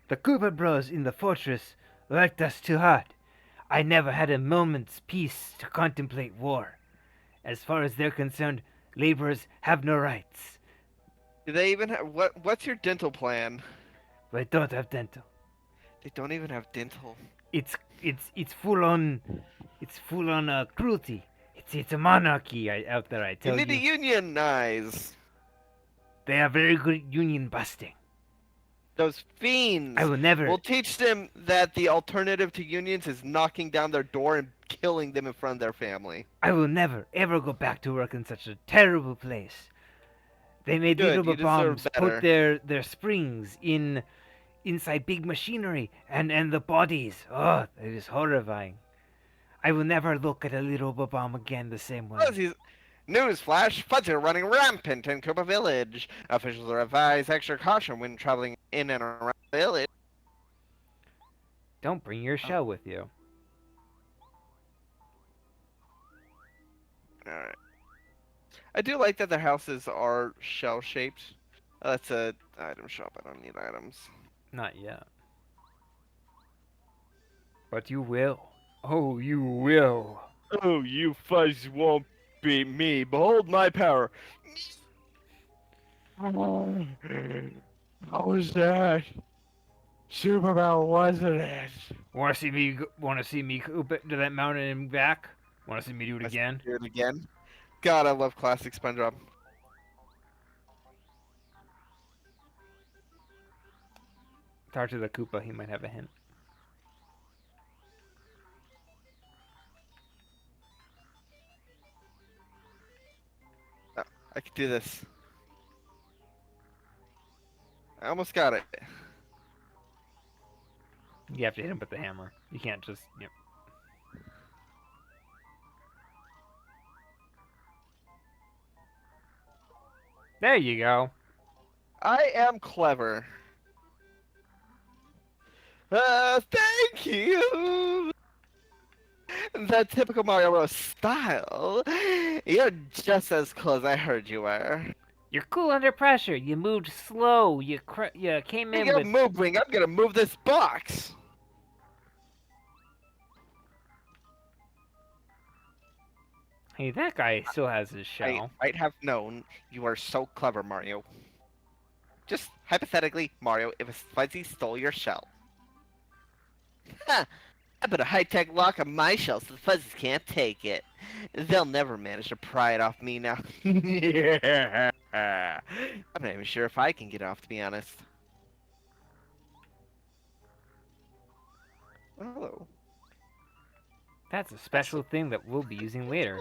The Koopa Bros in the fortress worked us too hard. I never had a moment's peace to contemplate war. As far as they're concerned, laborers have no rights. Do they even have what's your dental plan? But I don't have dental. They don't even have dental. It's full on cruelty. It's a monarchy out there. I You tell need to you. unionize. They are very good at union busting. Those fiends. I will never. We'll teach them that the alternative to unions is knocking down their door and killing them in front of their family. I will never ever go back to work in such a terrible place. They made Good, little you deserve bombs better. put their springs inside big machinery and the bodies. Oh, it is horrifying. I will never look at a little bomb again the same way. Fuzzies. Newsflash, Fuzzies are running rampant in Koopa Village. Officials advise extra caution when traveling in and around the village. Don't bring your shell with you. Alright. I do like that their houses are shell-shaped. That's a item shop. I don't need items. Not yet. But you will. Oh, you will. Oh, you fuzz won't beat me. Behold my power. How was that? Superman, wasn't it? Want to see me? Want to see me go to that mountain and back? Want to see me do it again? Do it again. God, I love classic SpongeBob. Talk to the Koopa. He might have a hint. I could do this. I almost got it. You have to hit him with the hammer. You can't just. Yep. There you go. I am clever. Thank you. The typical Mario Bros. Style. You're just as cool as I heard you were. You're cool under pressure. You moved slow. You came in You're with. moving. I'm gonna move this box. Hey, that guy still has his I shell. might have known you are so clever, Mario. Just hypothetically, Mario, if a Fuzzy stole your shell. Ha! I put a high-tech lock on my shell so the Fuzzies can't take it. They'll never manage to pry it off me now. Yeah. I'm not even sure if I can get off, to be honest. Oh, hello. That's a special thing that we'll be using later.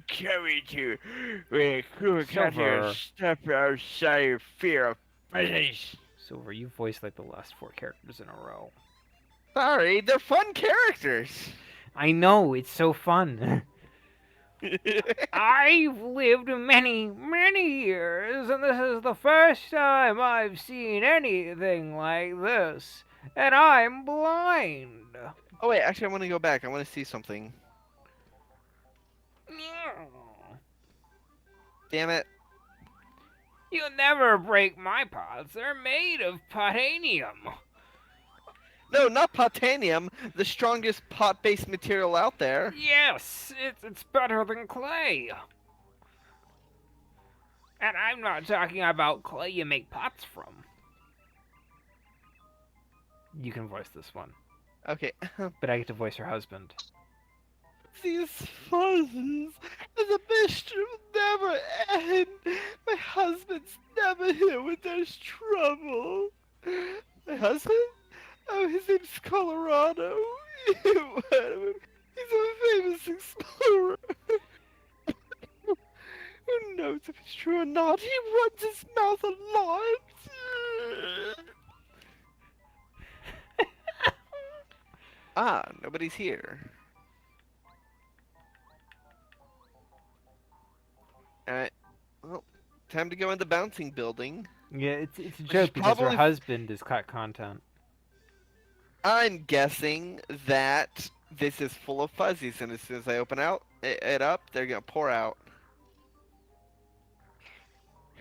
Character. Silver. Step outside your fear of Fuzzies. Silver, you voiced like the last 4 characters in a row. Sorry, they're fun characters. I know, it's so fun. I've lived many, many years, and this is the first time I've seen anything like this. And I'm blind. Oh wait, actually I want to go back. I want to see something. Damn it. You'll never break my pots. They're made of potanium. No, not potanium, the strongest pot-based material out there. Yes, it's better than clay. And I'm not talking about clay you make pots from. You can voice this one, Okay. but I get to voice her husband. These fuzzes, the mystery will never end. My husband's never here when there's trouble. My husband? Oh, his name's Colorado. He's a famous explorer. Who knows if it's true or not? He runs his mouth a lot. Ah, nobody's here. Alright. Well, time to go in the bouncing building. Yeah, it's a is joke because her probably- husband is cut content. I'm guessing that this is full of fuzzies, and as soon as I open it up, they're gonna pour out.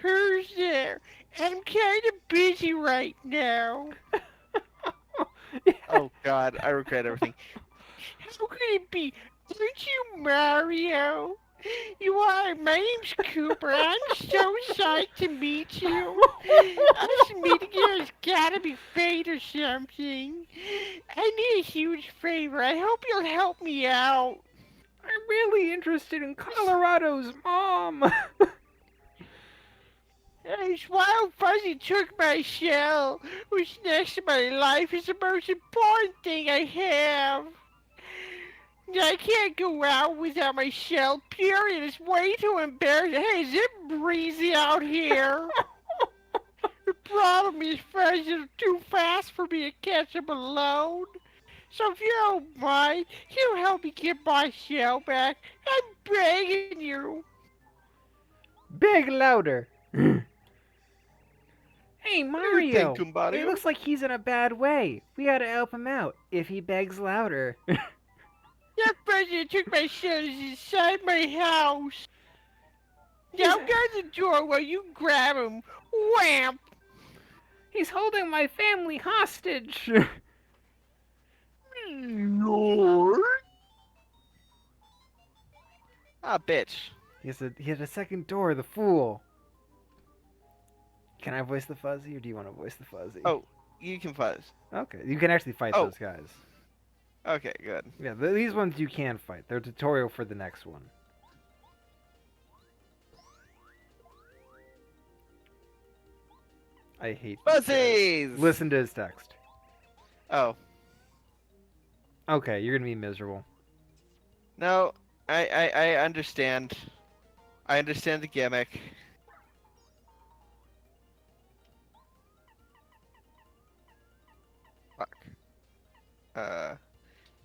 Who's there? I'm kind of busy right now. Oh God, I regret everything. How could it be? Aren't you Mario? You are. My name's Cooper. I'm so psyched to meet you. Us meeting here has gotta be fate or something. I need a huge favor. I hope you'll help me out. I'm really interested in Colorado's mom. This wild fuzzy took my shell, which next to my life is the most important thing I have. I can't go out without my shell, period. It's way too embarrassing. Hey, is it breezy out here? The problem is fuzzies are too fast for me to catch them alone. So if you don't mind, you help me get my shell back. I'm begging you. Big louder. Hey Mario, thing, Kumbado. it looks like he's in a bad way. We gotta help him out if he begs louder. That fuzzy took my shell is inside my house. Now guard the door while you grab him. Wham! He's holding my family hostage. Lord. Ah, bitch. He had a second door, the fool. Can I voice the fuzzy, or do you want to voice the fuzzy? Oh, you can fuzz. Okay, you can actually fight Oh. those guys. Okay, good. Yeah, these ones you can fight. They're tutorial for the next one. I hate these guys. Fuzzies! Listen to his text. Oh, Okay, you're gonna be miserable. no, I understand. I understand the gimmick. Fuck.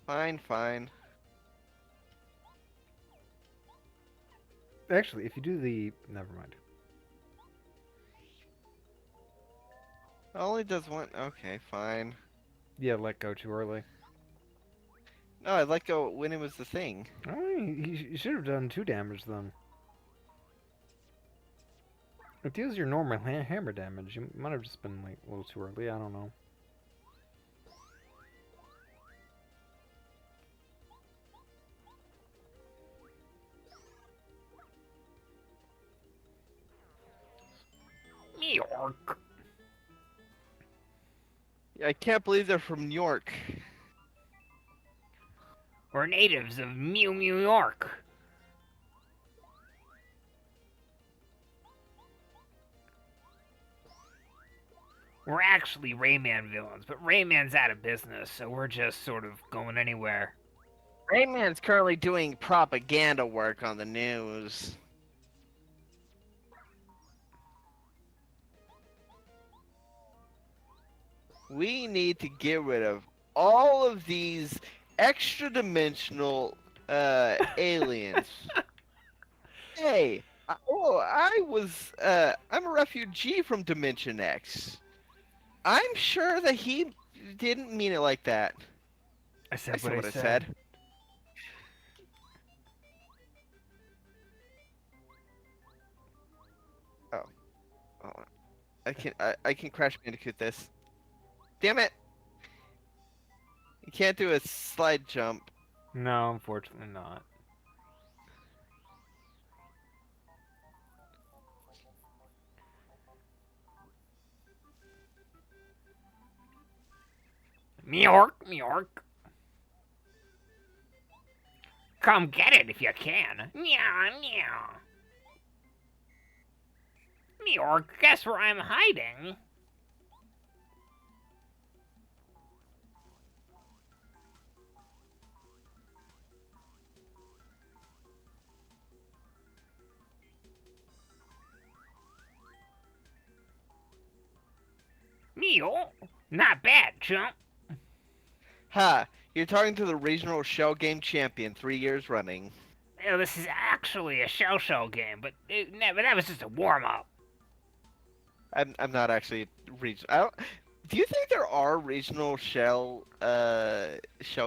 Fine. Actually, if you do the... Never mind. Only does one. Okay, fine. Yeah, let go too early. No, I let go when it was the thing. Oh, you should have done 2 damage then. It deals your normal hammer damage. You might have just been like a little too early. I don't know. New York. I can't believe they're from New York. We're natives of New York. We're actually Rayman villains, but Rayman's out of business, so we're just sort of going anywhere. Rayman's currently doing propaganda work on the news. We need to get rid of all of these extra-dimensional aliens. Hey, I'm a refugee from Dimension X. I'm sure that he didn't mean it like that. I I said said what what I I said. said. I can Crash Bandicoot this. Damn it! You can't do a slide jump. No, unfortunately not. Mjork, Mjork. Come get it if you can. Meow, meow. Mjork, guess where I'm hiding? Meow. Not bad, chump. Ha! You're talking to the regional shell game champion 3 years running. This is actually a shell game, but that was just a warm-up. I'm not actually regional. I don't. Do you think there are regional shell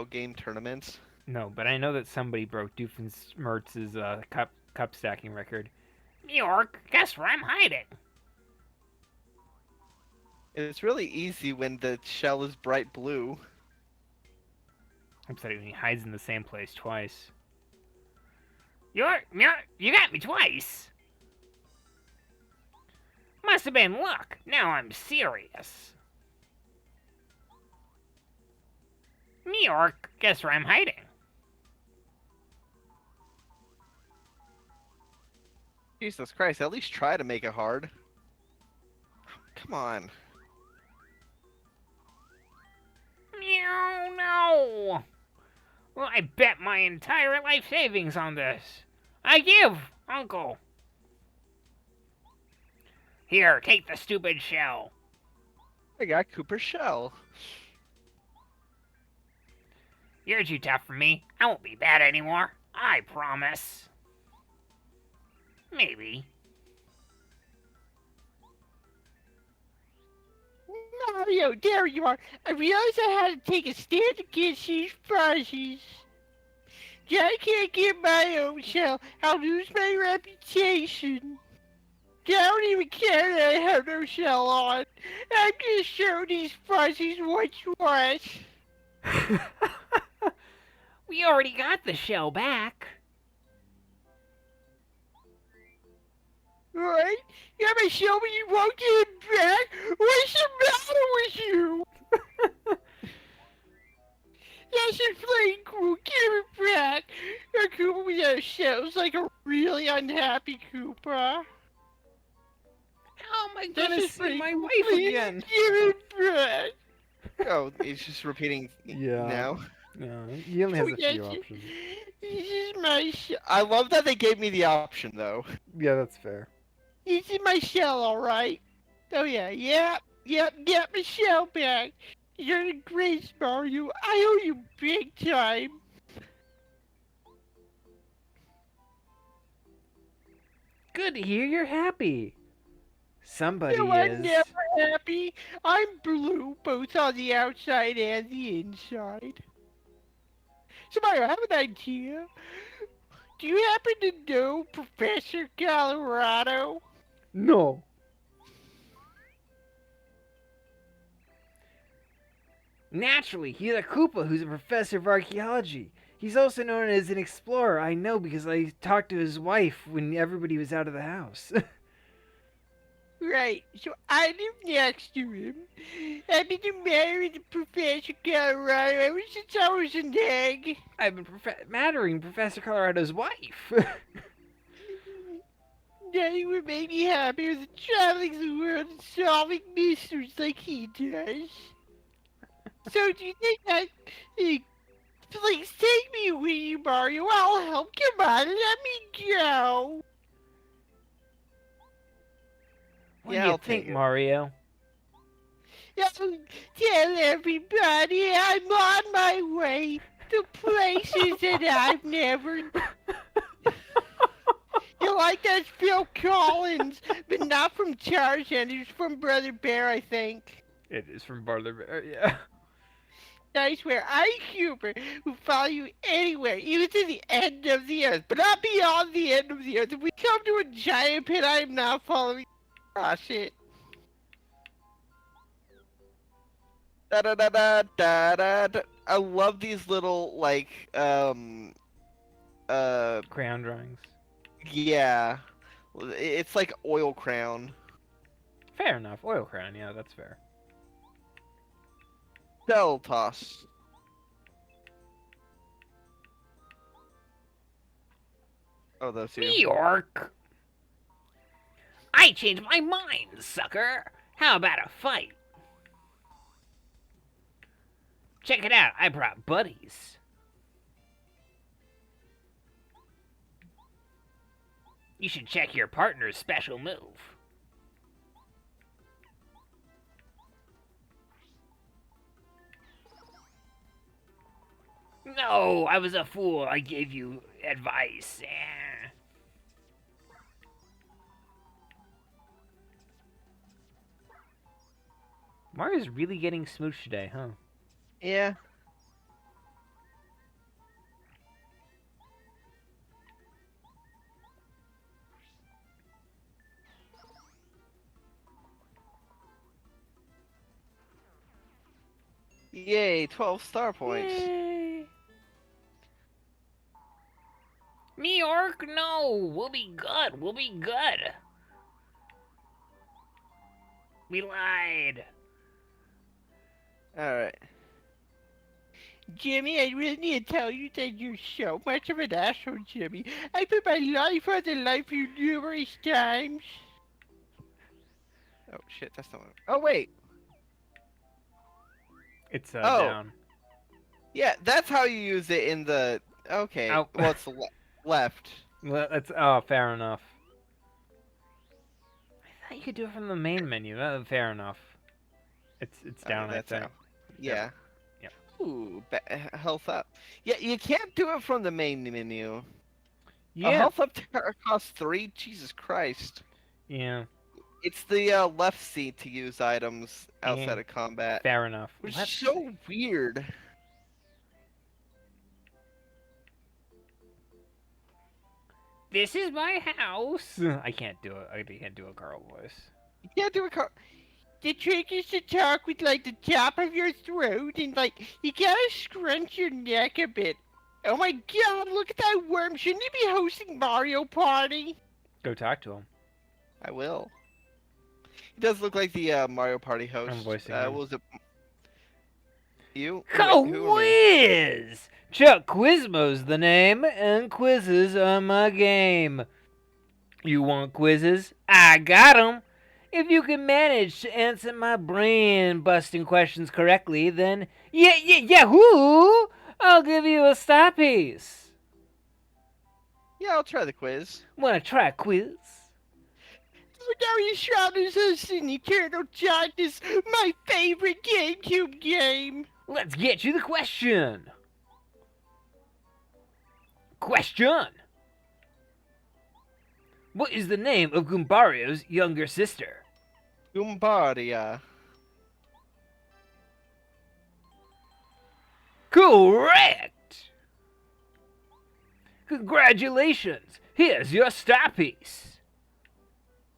game tournaments? No, but I know that somebody broke Doofenshmirtz's cup stacking record. Mjork, guess where I'm hiding? It's really easy when the shell is bright blue. I'm sorry, when he hides in the same place twice. You got me twice. Must have been luck. Now I'm serious. Mjork, guess where I'm hiding? Jesus Christ! At least try to make it hard. Come on. Meow, no. Well, I bet my entire life savings on this. I give, Uncle. Here, take the stupid shell. I got Cooper's shell. You're too tough for me. I won't be bad anymore. I promise. Maybe. Mario, there you are. I realized I had to take a stand against these fuzzies. I can't get my own shell. I'll lose my reputation. I don't even care that I have no shell on. I'm gonna show these fuzzies what's what. We already got the shell back. What? You have a shell but you won't get it back? What's the matter with you? That's just plain cool. Give it back. Your Koopa without a shell is like a really unhappy Koopa. How am I That's gonna just see plain my cool. wife Please again? Give it back. Oh, he's just repeating Yeah. now. No, he only has a Yes, few options. This is my shell. I love that they gave me the option though. Yeah, that's fair. This is my shell, alright? Oh yeah, yep, get my shell back. You're the greatest, Mario. I owe you big time. Good to hear you're happy. Somebody No, I'm is. never happy. I'm blue, both on the outside and the inside. So, Mario, I have an idea. Do you happen to know Professor Colorado? No. Naturally, he's a Koopa who's a professor of archaeology. He's also known as an explorer. I know because I talked to his wife when everybody was out of the house. Right, so I live next to him. I've been married to Professor Colorado ever since I was an egg. I've been mattering Professor Colorado's wife. Nothing would make me happier than traveling the world and solving mysteries like he does. So do you think that... please take me with you, Mario. I'll help. Come on, let me go. What Yeah, do you I'll think, take it. Mario? Tell everybody I'm on my way to places that I've never... You like that's Phil Collins, but not from Tarzan. He's from Brother Bear, I think. It is from Brother Bear, yeah. I swear, I'm Cooper who follow you anywhere, even to the end of the earth, but not beyond the end of the earth. If we come to a giant pit, I am not following across it. Da da da da da da. Da. I love these little like Crayon drawings. yeah. It's like oil crown. Fair enough. Oil crayon, yeah, that's fair. Cell toss. Oh, that's you. New York! I changed my mind, sucker! How about a fight? Check it out, I brought buddies. You should check your partner's special move. No, I was a fool. I gave you advice. Mario's really getting smooched today, huh? Yeah. Yay, 12 star points. Yay. New York, no. We'll be good. We'll be good. We lied. Alright. Jimmy, I really need to tell you that you're so much of an asshole, Jimmy. I put my life on the line for you numerous times. Oh shit, that's not one. Oh wait. It's Oh. down. Yeah, that's how you use it in the. Okay. Ow. Well, it's left. Well, that's fair enough. I thought you could do it from the main menu. Fair enough. It's down, I that's think. how. Yeah. Yep. Ooh, health up. Yeah, you can't do it from the main menu. A Yeah. health up costs 3. Jesus Christ. Yeah. It's the left C to use items outside of combat, Fair enough. which Let's is so see. weird. This is my house. I can't do it. I can't do a Carl voice. You can't do a The trick is to talk with like the top of your throat and like you gotta scrunch your neck a bit. Oh my god, look at that worm. Shouldn't he be hosting Mario Party? Go talk to him. I will. He does look like the Mario Party host. I'm voicing him. What was it? You? Go Wait, who or me? whiz! Chuck Quizmo's the name, and quizzes are my game. You want quizzes? I got 'em. If you can manage to answer my brain-busting questions correctly, then yahoo! I'll give you a star piece. Yeah, I'll try the quiz. Wanna try a quiz? But now you shrouded us in eternal darkness, my favorite GameCube game. Let's get to the question. Question. What is the name of Goombario's younger sister? Goombaria. Correct! Congratulations! Here's your star piece.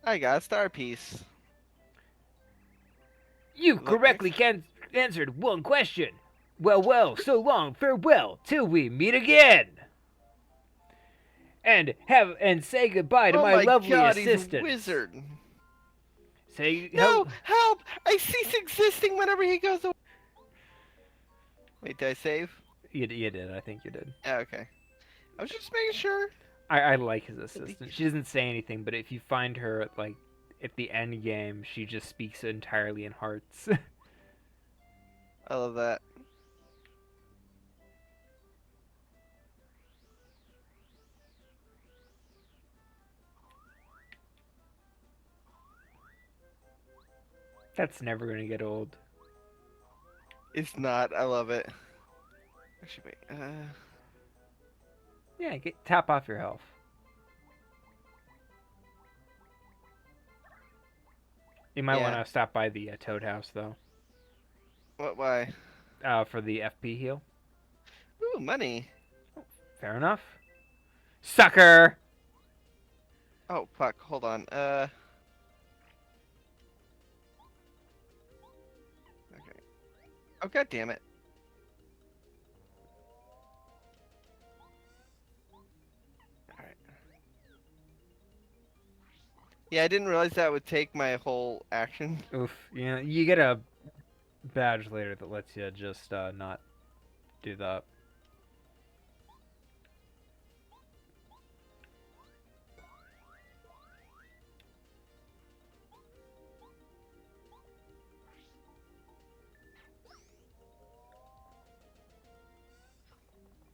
I got a star piece. You've Look correctly answered one question. Well, so long, farewell, till we meet again. And say goodbye to Oh my lovely God, assistant. he's a wizard. Say No, help! I cease existing whenever he goes away. Wait, did I save? You did. I think you did. Yeah, okay. I was just making sure. I like his assistant. She doesn't say anything, but if you find her like at the end game, she just speaks entirely in hearts. I love that. That's never gonna get old. It's not. I love it. Actually, wait. Yeah, tap off your health. You might Yeah. want to stop by the Toad House though, What? Why? for the FP heal. Ooh, money. Fair enough. Sucker. Oh, fuck. Hold on. Okay. Oh, god damn it. Alright. Yeah, I didn't realize that would take my whole action. Oof. Yeah, you get a badge later that lets you just not do that.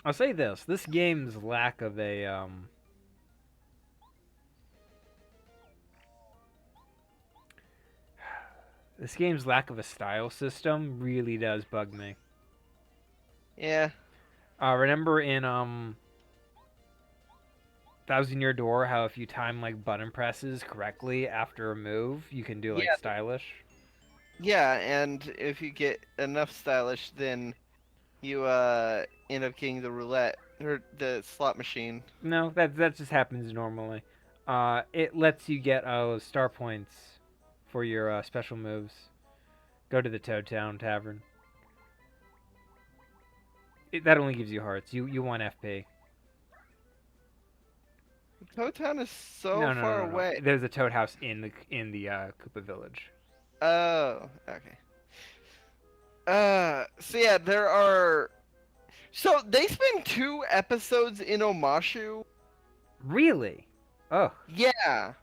I'll say this game's lack of a this game's lack of a style system really does bug me. Yeah. Remember in Thousand Year Door how if you time like button presses correctly after a move, you can do like Yeah. stylish? Yeah, and if you get enough stylish, then you end up getting the roulette or the slot machine. No, that just happens normally. It lets you get star points for your special moves. Go to the Toad Town Tavern. That only gives you hearts. You want FP. Toad Town is so No, no, far no, no, no. away. There's a Toad House in the Koopa Village. Oh, okay. So yeah, there are. So they spend 2 episodes in Omashu. Really? Oh, Yeah.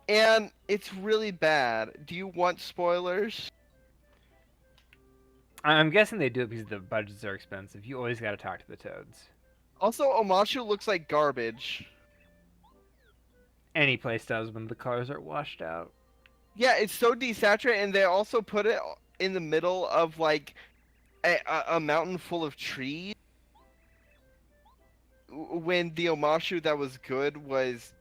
And it's really bad. Do you want spoilers? I'm guessing they do it because the budgets are expensive. You always got to talk to the Toads. Also, Omashu looks like garbage. Any place does when the cars are washed out. Yeah, it's so desaturated, and they also put it in the middle of like a mountain full of trees. When the Omashu that was good was,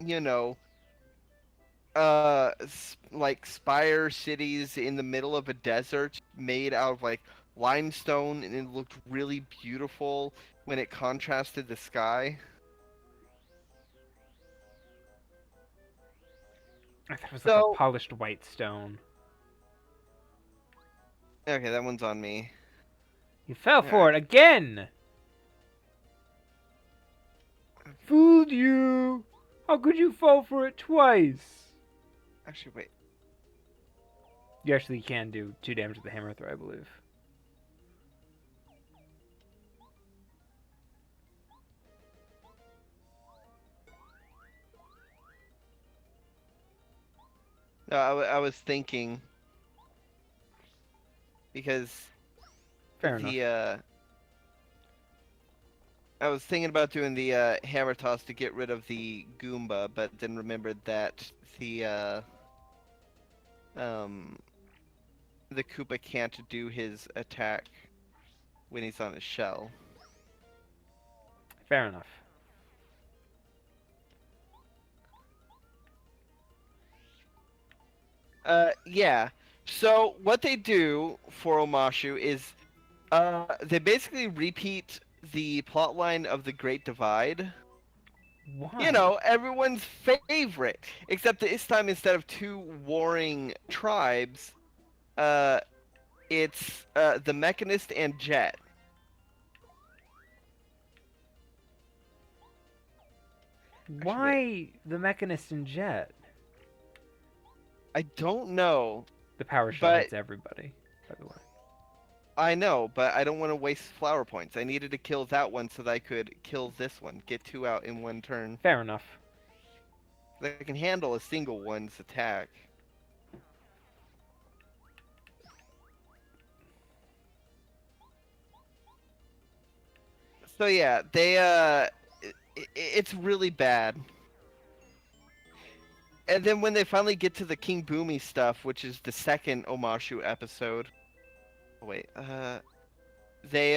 like spire cities in the middle of a desert made out of like limestone, and it looked really beautiful when it contrasted the sky. I thought it was So- like a polished white stone. Okay, that one's on me. You fell for it again! Fooled you! How could you fall for it twice? Actually, wait. You actually can do 2 damage with the hammer throw, I believe. No, I was thinking because Fair enough. I was thinking about doing the hammer toss to get rid of the Goomba, but then remembered that the Koopa can't do his attack when he's on his shell. Fair enough. Yeah. So what they do for Omashu is they basically repeat the plotline of the Great Divide. Why? You know, everyone's favorite. Except this time, instead of 2 warring tribes, it's the Mechanist and Jet. Why the Mechanist and Jet? I don't know. The power shell But- hits everybody, by the way. I know, but I don't want to waste flower points. I needed to kill that one so that I could kill this one. Get 2 out in 1 turn. Fair enough. I can handle a single one's attack. So yeah, it's really bad. And then when they finally get to the King Boomy stuff, which is the second Omashu episode. Oh, wait, they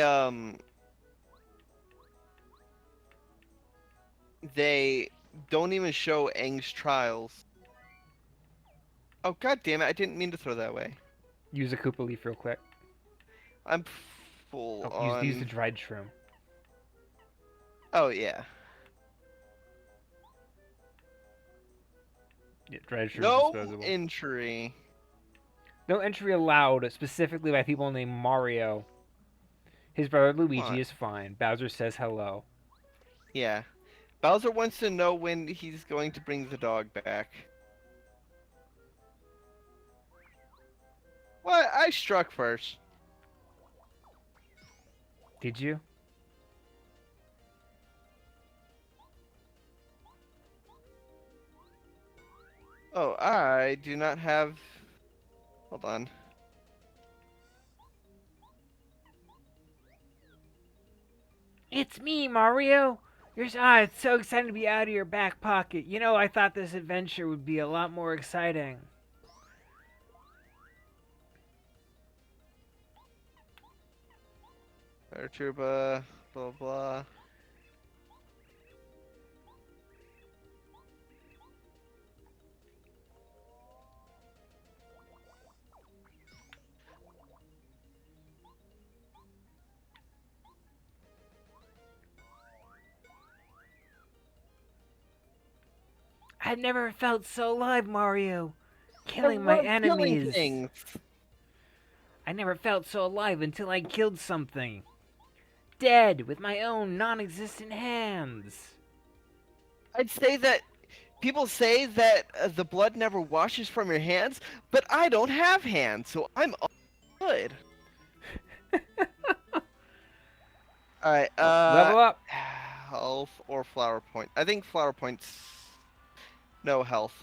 don't even show Aang's trials. Oh, god damn it, I didn't mean to throw that away. Use a Koopa Leaf real quick. I'm full Oh, on... use the dried shroom. Oh, yeah. Yeah, dried shroom No disposable. injury. No entry allowed, specifically by people named Mario. His brother Luigi What? is fine. Bowser says hello. Yeah. Bowser wants to know when he's going to bring the dog back. What? I struck first. Did you? Oh, I do not have... Hold on. It's me, Mario. It's so exciting to be out of your back pocket. You know, I thought this adventure would be a lot more exciting. Paratroopa, blah blah. I've never felt so alive, Mario. I Killing my love killing enemies. things. I never felt so alive until I killed something. Dead with my own non-existent hands. I'd say that people say that the blood never washes from your hands, but I don't have hands, so I'm all good. Alright, Level up. health or flower point. I think flower points. No health.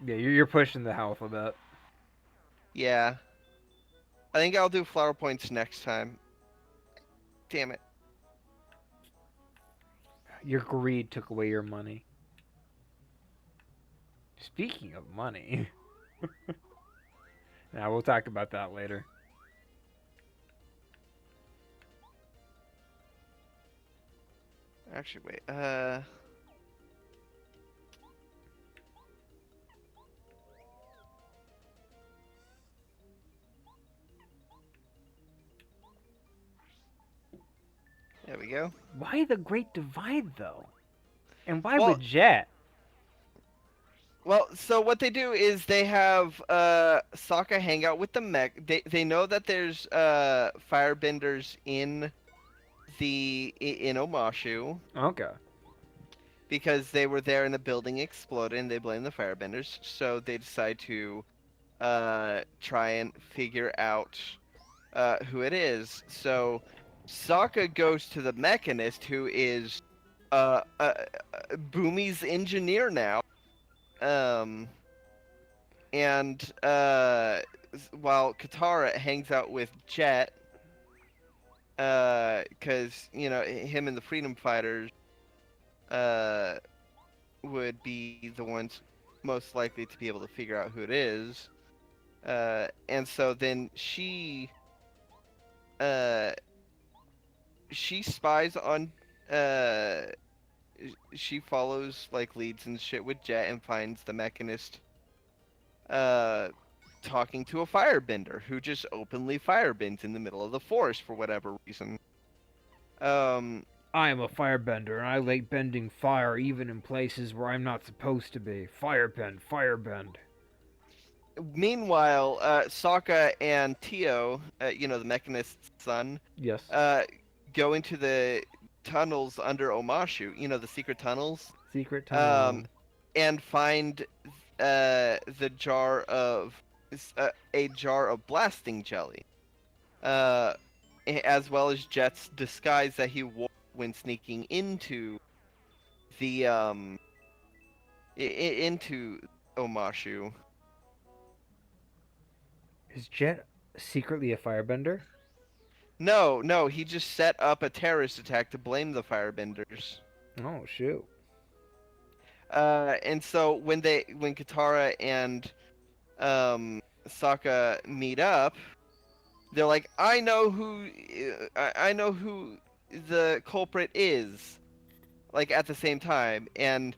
Yeah, you're pushing the health a bit. Yeah. I think I'll do flower points next time. Damn it. Your greed took away your money. Speaking of money. Now we'll talk about that later. Actually, wait. There we go. Why the Great Divide, though? And why Well- with Jet? Well, so what they do is they have Sokka hang out with the mech. They know that there's firebenders in Omashu Okay. because they were there and the building exploded and they blame the firebenders. So they decide to try and figure out who it is. Sokka goes to the Mechanist, who is Boomy's engineer now. And while Katara hangs out with Jet, because him and the Freedom Fighters would be the ones most likely to be able to figure out who it is. And so then she spies on she follows like leads and shit with Jet and finds the Mechanist talking to a firebender who just openly firebends in the middle of the forest for whatever reason. I am a firebender, and I like bending fire even in places where I'm not supposed to be. Firebend, firebend. Meanwhile, Sokka and Tio, the Mechanist's son, Yes. go into the tunnels under Omashu, the secret tunnels, Secret tunnel. and find the jar of a jar of blasting jelly, as well as Jet's disguise that he wore when sneaking into the into Omashu. Is Jet secretly a firebender? No, he just set up a terrorist attack to blame the firebenders. Oh, shoot. And so when Katara and Sokka meet up, they're like, I know who the culprit is, like at the same time, and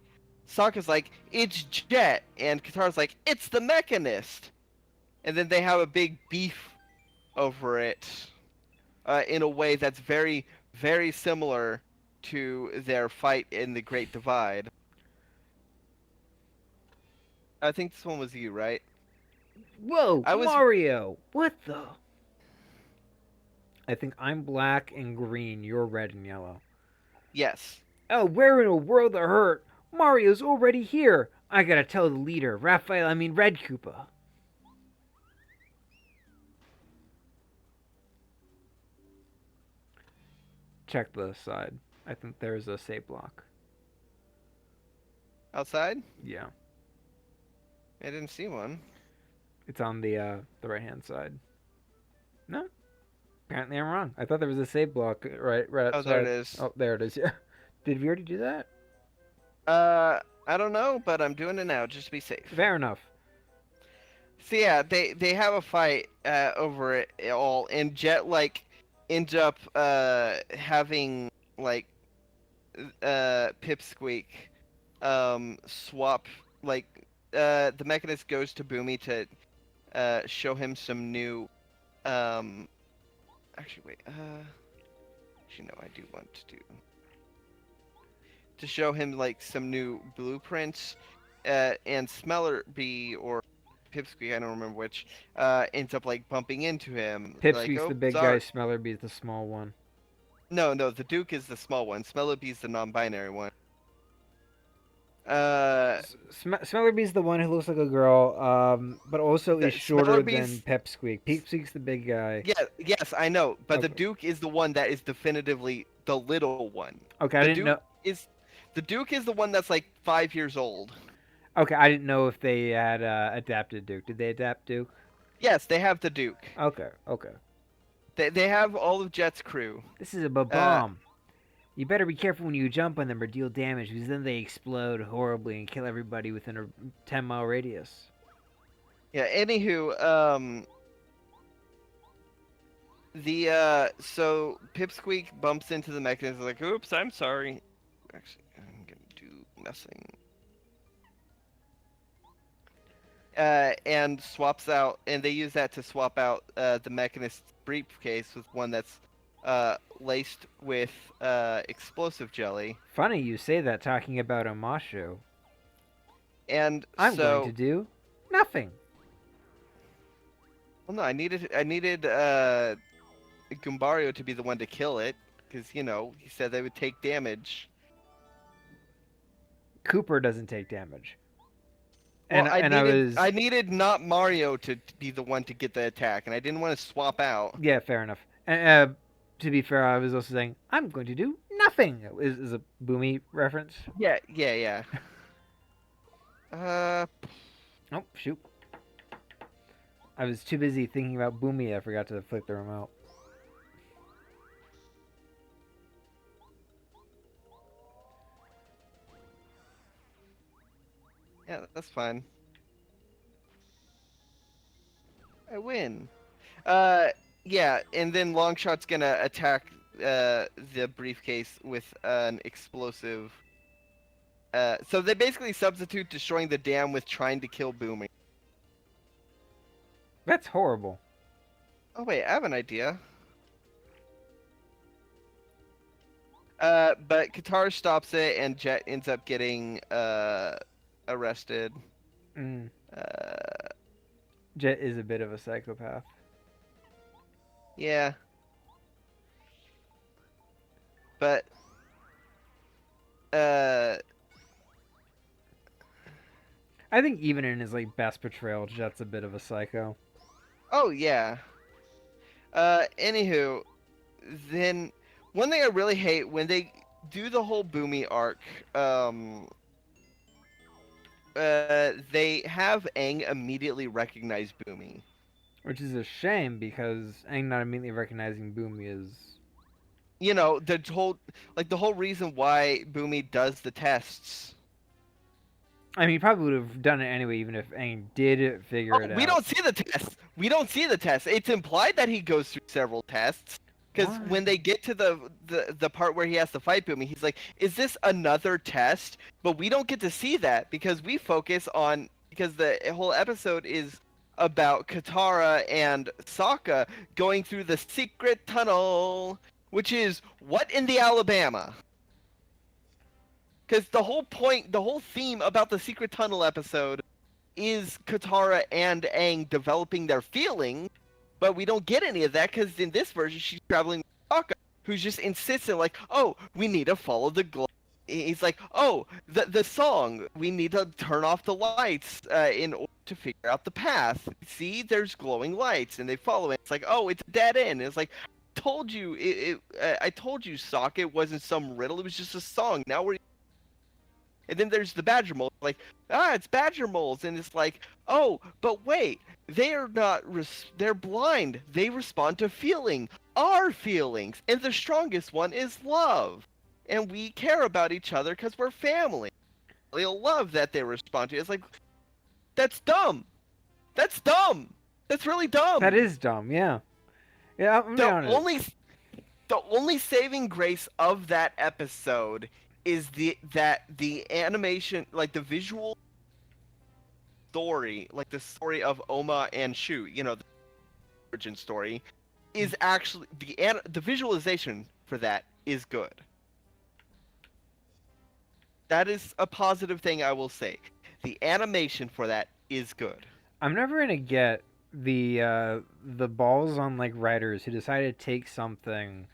Sokka's like, it's Jet, and Katara's like, it's the Mechanist, and then they have a big beef over it, in a way that's very, very similar to their fight in the Great Divide. I think this one was you, right? Whoa, I was- Mario! What the? I think I'm black and green. You're red and yellow. Yes. Oh, where in a world of hurt? Mario's already here. I gotta tell the leader, Red Koopa. Check the side. I think there's a save block. Outside? Yeah, I didn't see one. it's on the right hand side. No, apparently I'm wrong. I thought there was a save block right outside. Oh, there it is. Oh, there it is. Yeah. Did we already do that? I don't know, but I'm doing it now just to be safe. Fair enough. So yeah, they have a fight over it all, and Jet like ends up having like Pipsqueak swap like the Mechanist goes to Boomy to show him some new actually wait actually no, I do want to show him like some new blueprints and Smellerbee or Pipsqueak, I don't remember which, ends up like bumping into him. Pipsqueak's like, the big sorry. guy. Smellerbee's the small one. No, the Duke is the small one. Smellerbee's the non-binary one. Smellerbee's the one who looks like a girl, but also The is shorter than Smellerbee's- Pipsqueak. Pipsqueak's the big guy. Yeah, yes, I know, but the Okay. Duke is the one that is definitively the little one. Okay, I The didn't Duke know. is the Duke is the one that's like 5 years old. Okay, I didn't know if they had adapted Duke. Did they adapt Duke? Yes, they have the Duke. Okay. They have all of Jet's crew. This is a bomb. You better be careful when you jump on them or deal damage, because then they explode horribly and kill everybody within a 10-mile radius. Yeah, anywho, so Pipsqueak bumps into the Mechanist like, oops, I'm sorry. Actually, I'm gonna do nothing. And swaps out, and they use that to swap out the Mechanist's briefcase with one that's laced with explosive jelly. Funny you say that talking about Omashu. And I'm so, going to do nothing. well, no, I needed Gumbario to be the one to kill it, because he said they would take damage. Cooper doesn't take damage. Well, And I needed not Mario to be the one to get the attack, and I didn't want to swap out. Yeah, fair enough. And to be fair, I was also saying I'm going to do nothing. Is a Boomy reference? Yeah. Oh shoot! I was too busy thinking about Boomy. I forgot to flick the remote. Yeah, that's fine. I win. Yeah, and then Longshot's gonna attack the briefcase with an explosive. So they basically substitute destroying the dam with trying to kill Boomy. That's horrible. Oh wait, I have an idea. But Katara stops it, and Jet ends up getting arrested. Mm. Uh, Jet is a bit of a psychopath. yeah. But I think even in his like best portrayal, Jet's a bit of a psycho. oh yeah. Anywho, then one thing I really hate when they do the whole Boomy arc, they have Aang immediately recognize Boomy. Which is a shame because Aang not immediately recognizing Boomy is. The whole reason why Boomy does the tests. I mean, he probably would have done it anyway, even if Aang did figure it out. We don't see the tests. We don't see the tests. It's implied that he goes through several tests. Because Why? when they get to the part where he has to fight Boomy, he's like, "Is this another test?" But we don't get to see that because we focus on because the whole episode is about Katara and Sokka going through the secret tunnel, which is what in the Alabama? Because the whole theme about the secret tunnel episode is Katara and Aang developing their feelings, but we don't get any of that because in this version she's traveling with Sokka, who's just insistent like, oh, we need to follow the glow. He's like, oh, the song, we need to turn off the lights in order to figure out the path. See, there's glowing lights, and they follow it. It's like, oh, it's a dead end. It's like, told you, I told you, Sokka, it wasn't some riddle. It was just a song. Now we're. And then there's the badger moles. Like, it's badger moles, and it's like, oh, but wait, they are not. They're blind. They respond to feeling, our feelings, and the strongest one is love. And we care about each other because we're family. They'll love that they respond to it. It's like, that's dumb. That's dumb. That's really dumb. That is dumb. Yeah. Yeah. I'm the down. the only saving grace of that episode is the animation, like the visual story, like the story of Oma and Shu, the origin story, is actually the visualization for that is good. That is a positive thing I will say. The animation for that is good. I'm never gonna get the balls on like writers who decide to take something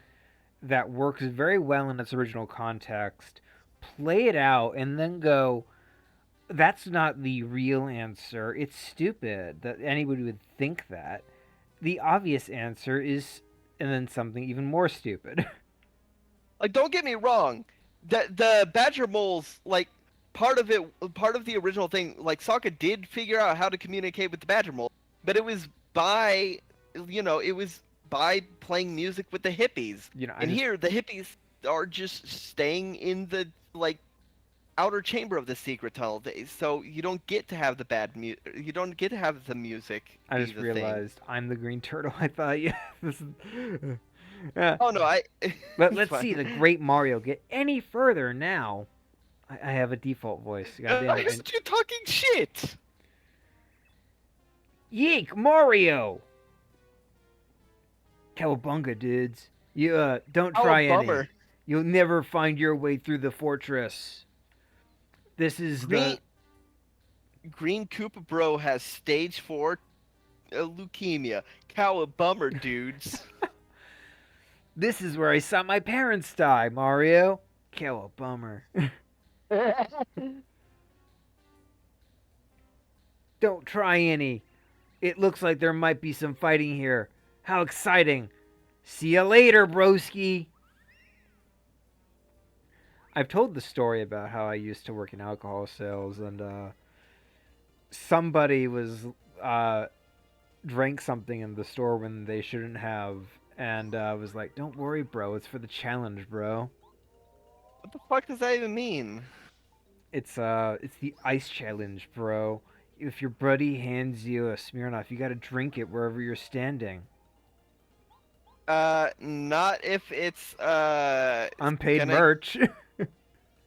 that works very well in its original context, play it out, and then go, that's not the real answer. It's stupid that anybody would think that. The obvious answer is, and then something even more stupid. Like, don't get me wrong, the badger moles, like, part of the original thing, like, Sokka did figure out how to communicate with the badger mole, but it was by playing music with the hippies. Here the hippies are just staying in the outer chamber of the secret tunnel, so you don't get to have you don't get to have the music. I just realized I'm the green turtle. I thought, yeah, this is. Yeah. Oh no, But let's see the great Mario get any further now. I have a default voice. Goddamn it. You're talking shit. Yeek, Mario! Cowabunga, dudes. You, don't try any. You'll never find your way through the fortress. This is Green Koopa Bro has stage 4 leukemia. Cowabummer, dudes. This is where I saw my parents die, Mario. Cowabummer. Don't try any. It looks like there might be some fighting here. How exciting. See ya later, broski. I've told the story about how I used to work in alcohol sales, and somebody drank something in the store when they shouldn't have, and was like, "Don't worry, bro. It's for the challenge, bro." What the fuck does that even mean? It's the ice challenge, bro. If your buddy hands you a Smirnoff, you gotta drink it wherever you're standing. Not if it's unpaid merch.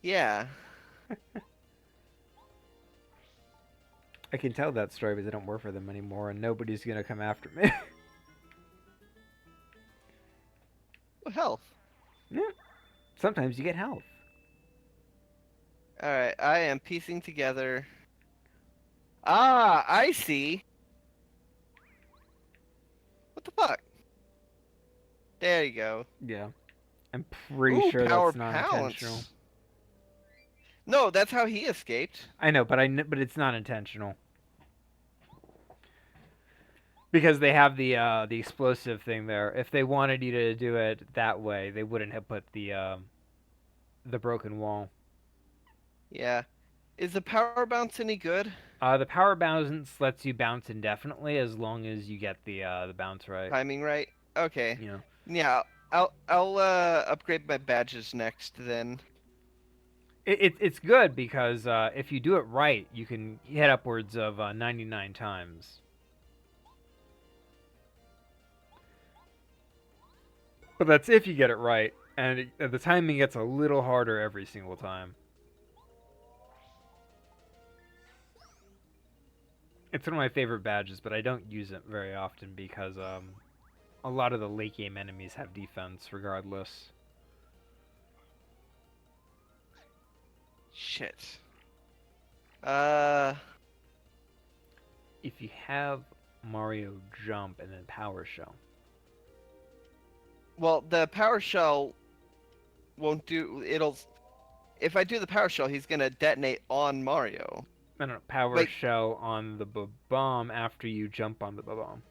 Yeah. I can tell that story because I don't work for them anymore, and nobody's gonna come after me. Well, health. Yeah. Sometimes you get health. Alright, I am piecing together. Ah, I see. What the fuck? There you go. Yeah. I'm pretty sure that's not power intentional. balance. No, that's how he escaped. I know, but it's not intentional. Because they have the explosive thing there. If they wanted you to do it that way, they wouldn't have put the broken wall. Yeah. Is the power bounce any good? The power bounce lets you bounce indefinitely as long as you get the bounce right. Timing right? Okay. Yeah. Yeah, I'll upgrade my badges next then. It's good because if you do it right, you can hit upwards of 99 times. But that's if you get it right, and the timing gets a little harder every single time. It's one of my favorite badges, but I don't use it very often because a lot of the late game enemies have defense regardless. Shit. if you have Mario jump and then Power Shell. Well, the power shell won't do. It'll. If I do the power shell, he's gonna detonate on Mario. No, Power Wait. Shell on the bomb after you jump on the bomb.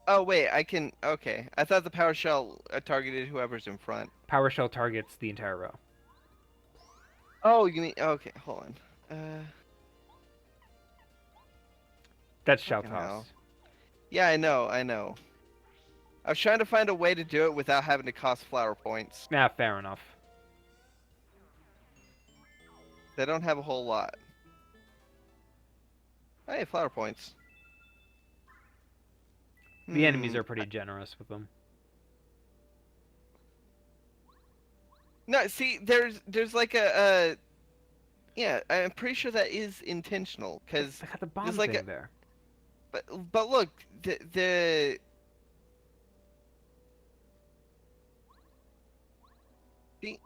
Oh wait, I can. Okay, I thought the power shell targeted whoever's in front. Power Shell targets the entire row. Oh, you mean? Okay, hold on. That's Shell Fucking Toss. hell. Yeah, I know. I was trying to find a way to do it without having to cost flower points. Nah, fair enough. They don't have a whole lot. Hey, flower points. The enemies are pretty generous with them. No, see, there's like a yeah, I'm pretty sure that is intentional because They got the bomb there's like thing there. but look, the see,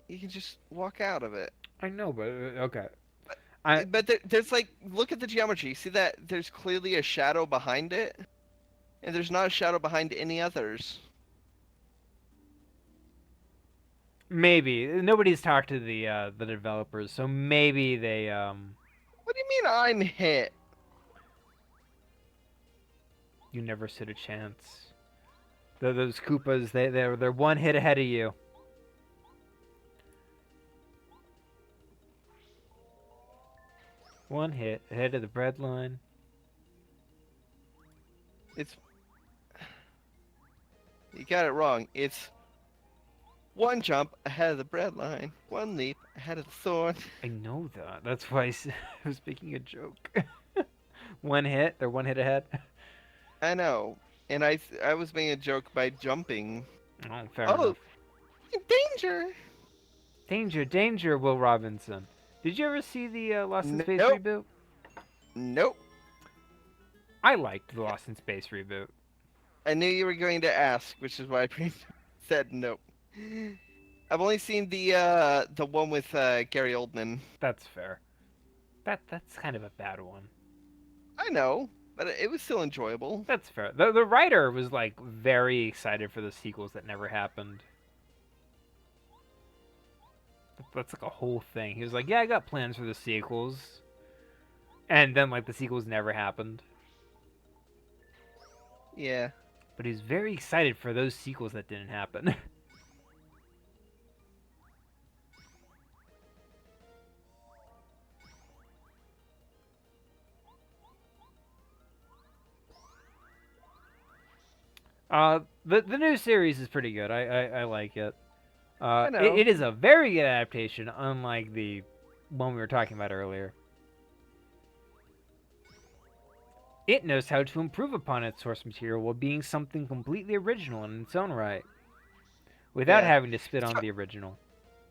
you can just walk out of it. I know, but okay. But there's like, look at the geometry. See that there's clearly a shadow behind it, and there's not a shadow behind any others. Maybe nobody's talked to the developers, so maybe they What do you mean I'm hit? you never stood a chance. Those Koopas, they're one hit ahead of you. One hit ahead of the bread line. It's you got it wrong. It's one jump ahead of the bread line, one leap ahead of the thorn. I know that. That's why I was making a joke. One hit, they're one hit ahead. I know, and I was making a joke by jumping. Oh, fair Oh, enough. danger! Danger, danger, Will Robinson. Did you ever see the Lost in Space Nope. reboot? Nope. I liked the Lost in Space reboot. I knew you were going to ask, which is why I said nope. I've only seen the one with Gary Oldman. That's fair. That's kind of a bad one. I know, but it was still enjoyable. That's fair. The writer was like very excited for the sequels that never happened. That's like a whole thing. He was like, "Yeah, I got plans for the sequels," and then like the sequels never happened. Yeah. But he's very excited for those sequels that didn't happen. The new series is pretty good. I like it. I know. It is a very good adaptation, unlike the one we were talking about earlier. It knows how to improve upon its source material while being something completely original in its own right, without Yeah. having to spit on the original.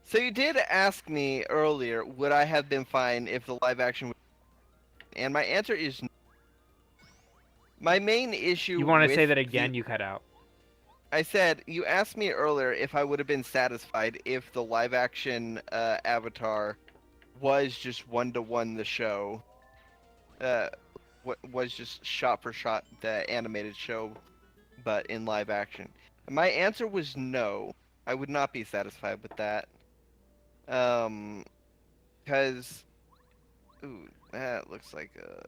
So you did ask me earlier, would I have been fine if the live action was... And my answer is no. My main issue You want to with say that the- again? You cut out. I said, you asked me earlier if I would have been satisfied if the live action Avatar was just one-to-one the show. Was just shot for shot the animated show, but in live action. And my answer was no. I would not be satisfied with that. Because, ooh, that looks like a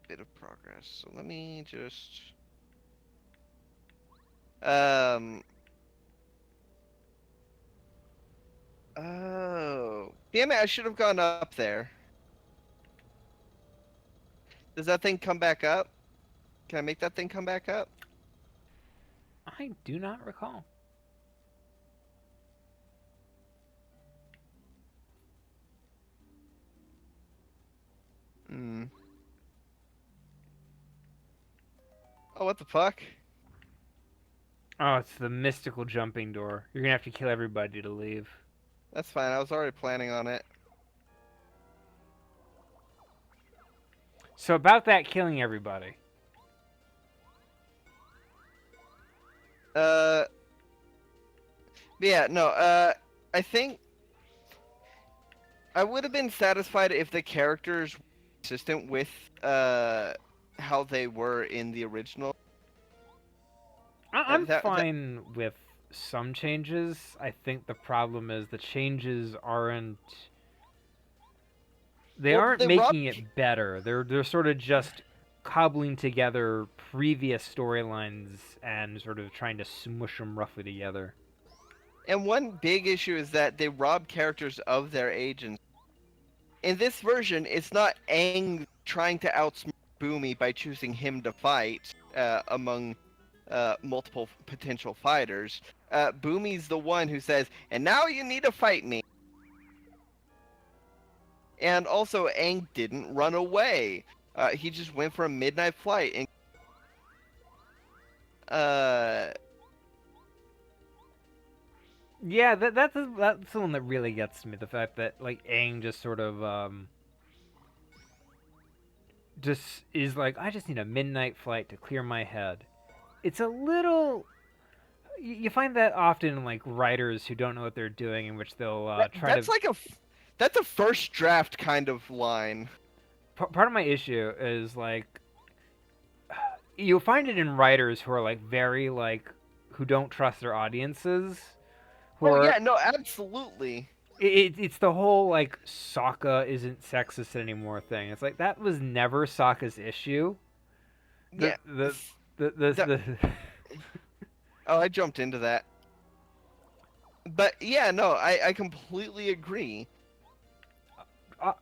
bit of progress. So let me just, oh, damn it! I should have gone up there. Does that thing come back up? Can I make that thing come back up? I do not recall. Hmm. Oh, what the fuck? Oh, it's the mystical jumping door. You're gonna have to kill everybody to leave. That's fine. I was already planning on it. So about that killing everybody. Yeah, no, I think I would have been satisfied if the characters consistent with how they were in the original. I'm that- fine with some changes. I think the problem is the changes aren't. They Well, aren't they making robbed- it better. They're sort of just cobbling together previous storylines and sort of trying to smush them roughly together. And one big issue is that they rob characters of their agency. In this version, it's not Aang trying to outsmart Boomy by choosing him to fight among multiple potential fighters. Boomy's the one who says, "And now you need to fight me." And also, Aang didn't run away. He just went for a midnight flight. And Yeah, that's the one that really gets me. The fact that like Aang just sort of just is like, I just need a midnight flight to clear my head. It's a little. You find that often in like writers who don't know what they're doing, in which they'll try that's to. like that's a first draft kind of line. Part of my issue is like you'll find it in writers who are like very like who don't trust their audiences. Who Oh are, yeah, no, absolutely. it's the whole like Sokka isn't sexist anymore thing. It's like that was never Sokka's issue. The- Yeah. the- s- The Oh, I jumped into that. But yeah, no, I completely agree.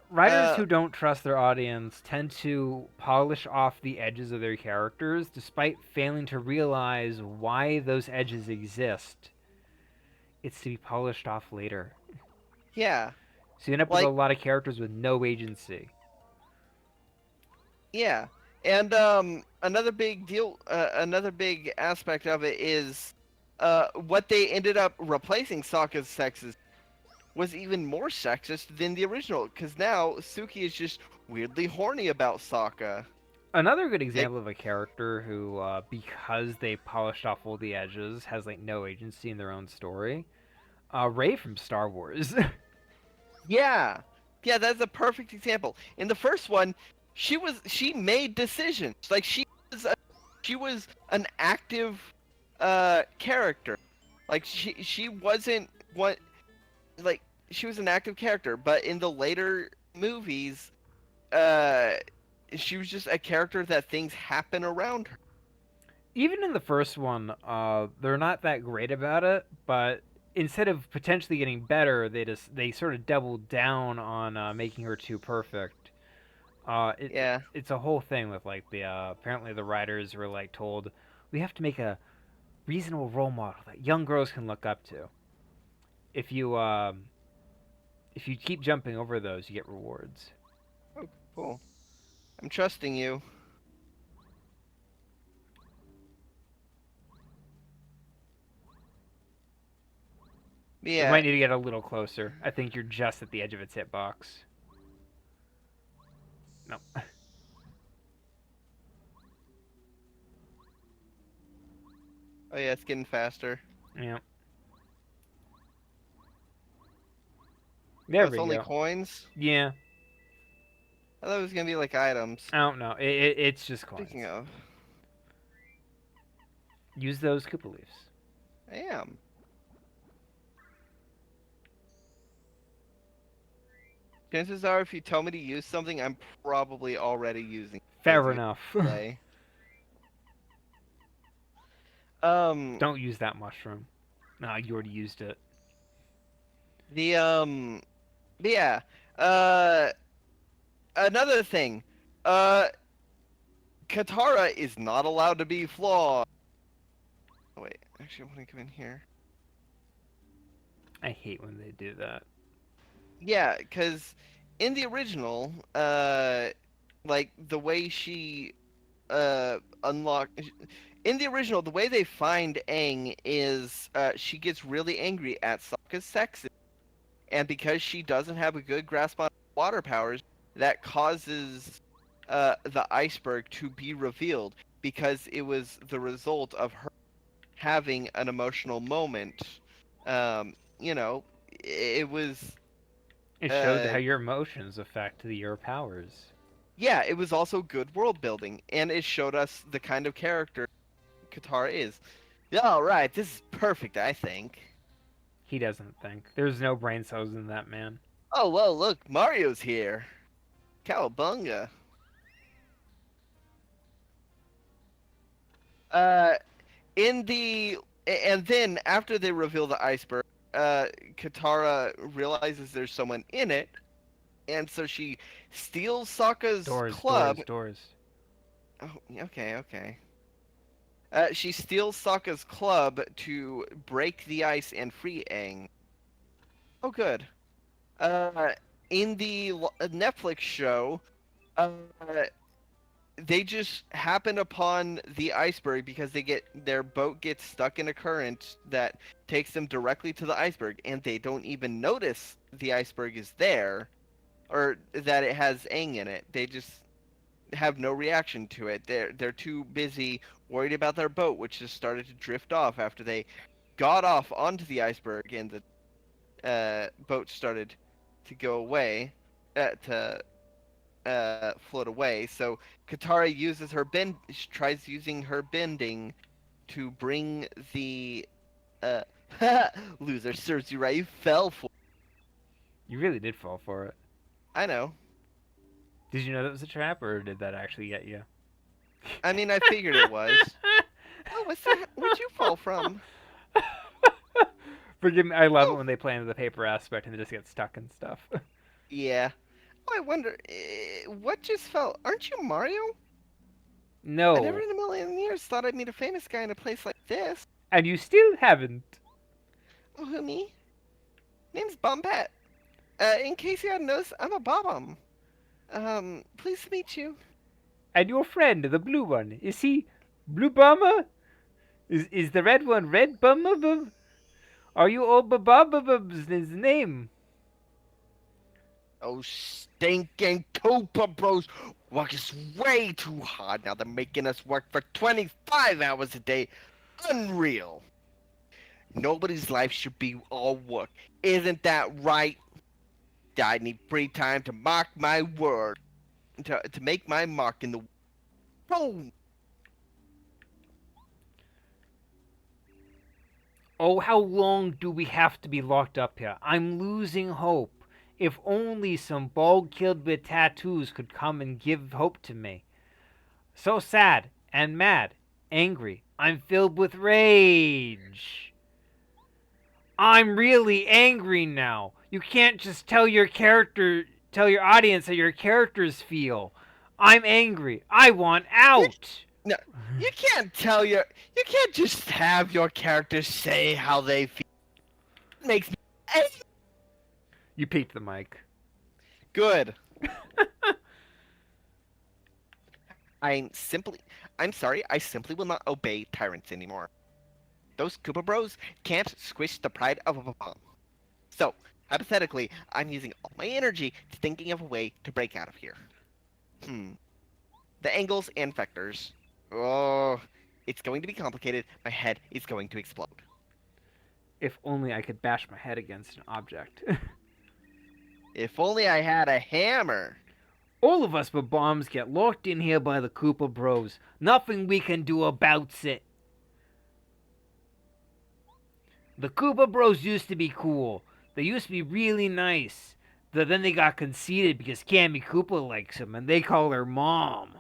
writers who don't trust their audience tend to polish off the edges of their characters, despite failing to realize why those edges exist. It's to be polished off later. Yeah, So you end up with a Like- lot of characters with no agency. yeah. And another big deal, another big aspect of it is what they ended up replacing Sokka's sexist was even more sexist than the original, because now Suki is just weirdly horny about Sokka. Another good example of a character who, because they polished off all the edges, has like no agency in their own story. Rey from Star Wars. Yeah, yeah, that's a perfect example. In the first one, she made decisions. Like she was an active character. Like she wasn't what like she was an active character, but in the later movies, she was just a character that things happen around her. Even in the first one, they're not that great about it, but instead of potentially getting better, they sort of doubled down on making her too perfect. Yeah. It's a whole thing with like the apparently the writers were like told we have to make a reasonable role model that young girls can look up to. If you keep jumping over those, you get rewards. Cool. I'm trusting you. You Yeah. might need to get a little closer. I think you're just at the edge of its hitbox. No. Oh yeah, it's getting faster. Yeah. Oh, There it's we only go. coins. Yeah. I thought it was gonna be like items. I don't know. It's just coins. Speaking of, Use those Koopa leaves. I am. Chances are, if you tell me to use something, I'm probably already using. Fair Easy enough. play. Don't use that mushroom. No, you already used it. But yeah, another thing, Katara is not allowed to be flawed. Oh, wait, actually, I want to come in here. I hate when they do that. Yeah, because in the original, like the way she in the original, the way they find Aang is she gets really angry at Sokka's sexism, and because she doesn't have a good grasp on water powers, that causes the iceberg to be revealed, because it was the result of her having an emotional moment. You know, it was. It showed Uh, how your emotions affect your powers. Yeah, it was also good world building, and it showed us the kind of character Katara is. All right, this is perfect, I think. He doesn't think. There's no brain cells in that man. Oh, well, look, Mario's here. Cowabunga. Uh, and then after they reveal the iceberg, Katara realizes there's someone in it, and so she steals Sokka's club. Doors. Oh, okay. She steals Sokka's club to break the ice and free Aang. Oh, good. In the Netflix show, uh, they just happen upon the iceberg because their boat gets stuck in a current that takes them directly to the iceberg, and they don't even notice the iceberg is there, or that it has Aang in it. They just have no reaction to it. They're too busy worried about their boat, which just started to drift off after they got off onto the iceberg, and the boat started to go away, to float away. So Katara uses her tries using her bending to bring the loser serves you right. You fell for. You really did fall for it. I know. Did you know that was a trap, or did that actually get you? I mean, I figured it was. Oh, what's that? Where'd you fall from? Forgive me. I love it Oh. when they play into the paper aspect and they just get stuck and stuff. Yeah. Oh, I wonder, what just fell? Aren't you Mario? No. I never in a million years thought I'd meet a famous guy in a place like this. And you still haven't. Oh, who, me? Name's Bombette. In case you hadn't noticed, I'm a Bob-omb. Pleased to meet you. And your friend, the blue one, is he Blue Bomber? Is the red one Red Bomber? Are you all Bababab's his name? Oh, stinking Cooper Bros work is way too hard now. They're making us work for 25 hours a day. Unreal. Nobody's life should be all work. Isn't that right? I need free time to mark my word. To make my mark in the world. Oh, how long do we have to be locked up here? I'm losing hope. If only some bald kid with tattoos could come and give hope to me. So sad and mad, angry. I'm filled with rage. I'm really angry now. You can't just tell your audience how your characters feel. I'm angry. I want out. No, you can't you can't just have your characters say how they feel. It makes me You peeked the mic. good. I'm sorry, I simply will not obey tyrants anymore. Those Koopa Bros can't squish the pride of a bomb. So, hypothetically, I'm using all my energy to thinking of a way to break out of here. The angles and vectors. Oh, it's going to be complicated. My head is going to explode. If only I could bash my head against an object. If only I had a hammer. All of us bombs get locked in here by the Koopa Bros. Nothing we can do about it. The Koopa Bros used to be cool. They used to be really nice. Then they got conceited because Cammy Koopa likes them, and they call her Mom.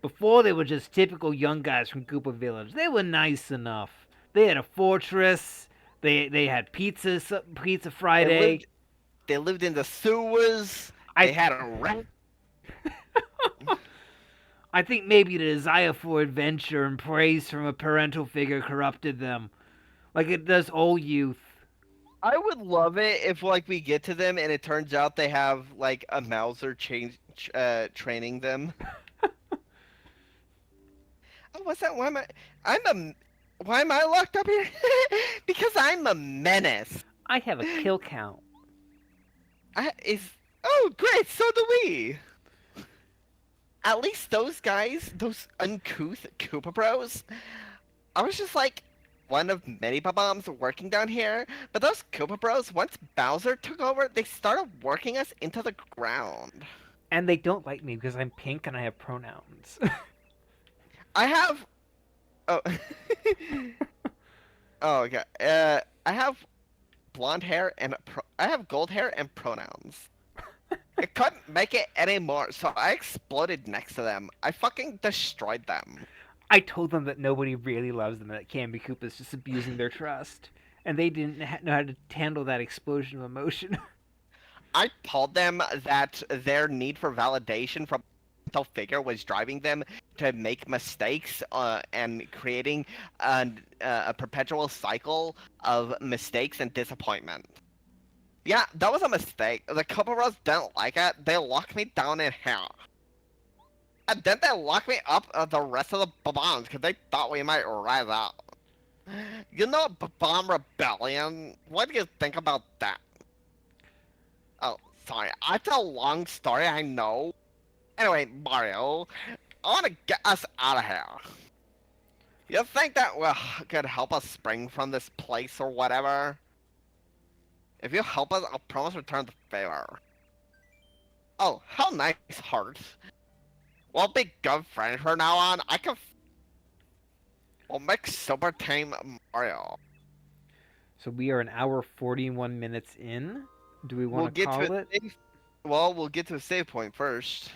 Before, they were just typical young guys from Koopa Village. They were nice enough. They had a fortress. They had Pizza Friday. They lived in the sewers. They had a rat. I think maybe the desire for adventure and praise from a parental figure corrupted them. Like it does all youth. I would love it if, like, we get to them and it turns out they have, like, a Mauser training them. Oh, what's that? Why am I locked up here? Because I'm a menace. I have a kill count. Oh, great, so do we. At least those guys, those uncouth Koopa Bros, I was just like one of many bombs working down here, but those Koopa Bros, once Bowser took over, they started working us into the ground. And they don't like me because I'm pink and I have pronouns. I have. Oh. Oh, okay. I have blonde hair and I have gold hair and pronouns. I couldn't make it anymore, so I exploded next to them. I fucking destroyed them. I told them that nobody really loves them and that Canby Koopa's just abusing their trust. And they didn't know how to handle that explosion of emotion. I told them that their need for validation from a figure was driving them to make mistakes and creating a perpetual cycle of mistakes and disappointment. Yeah, that was a mistake. The couple of us didn't like it. They locked me down in here. And then they locked me up the rest of the bombs because they thought we might rise up. You know, bomb rebellion? What do you think about that? Oh, sorry. It's a long story, I know. Anyway, Mario, I want to get us out of here. You think that could help us spring from this place or whatever? If you help us, I'll promise return the favor. Oh, how nice, Heart. We'll be good friends from now on. We'll make Super Team Mario. So we are an hour 41 minutes in. Do we We'll want to get call to it? we'll get to a save point first.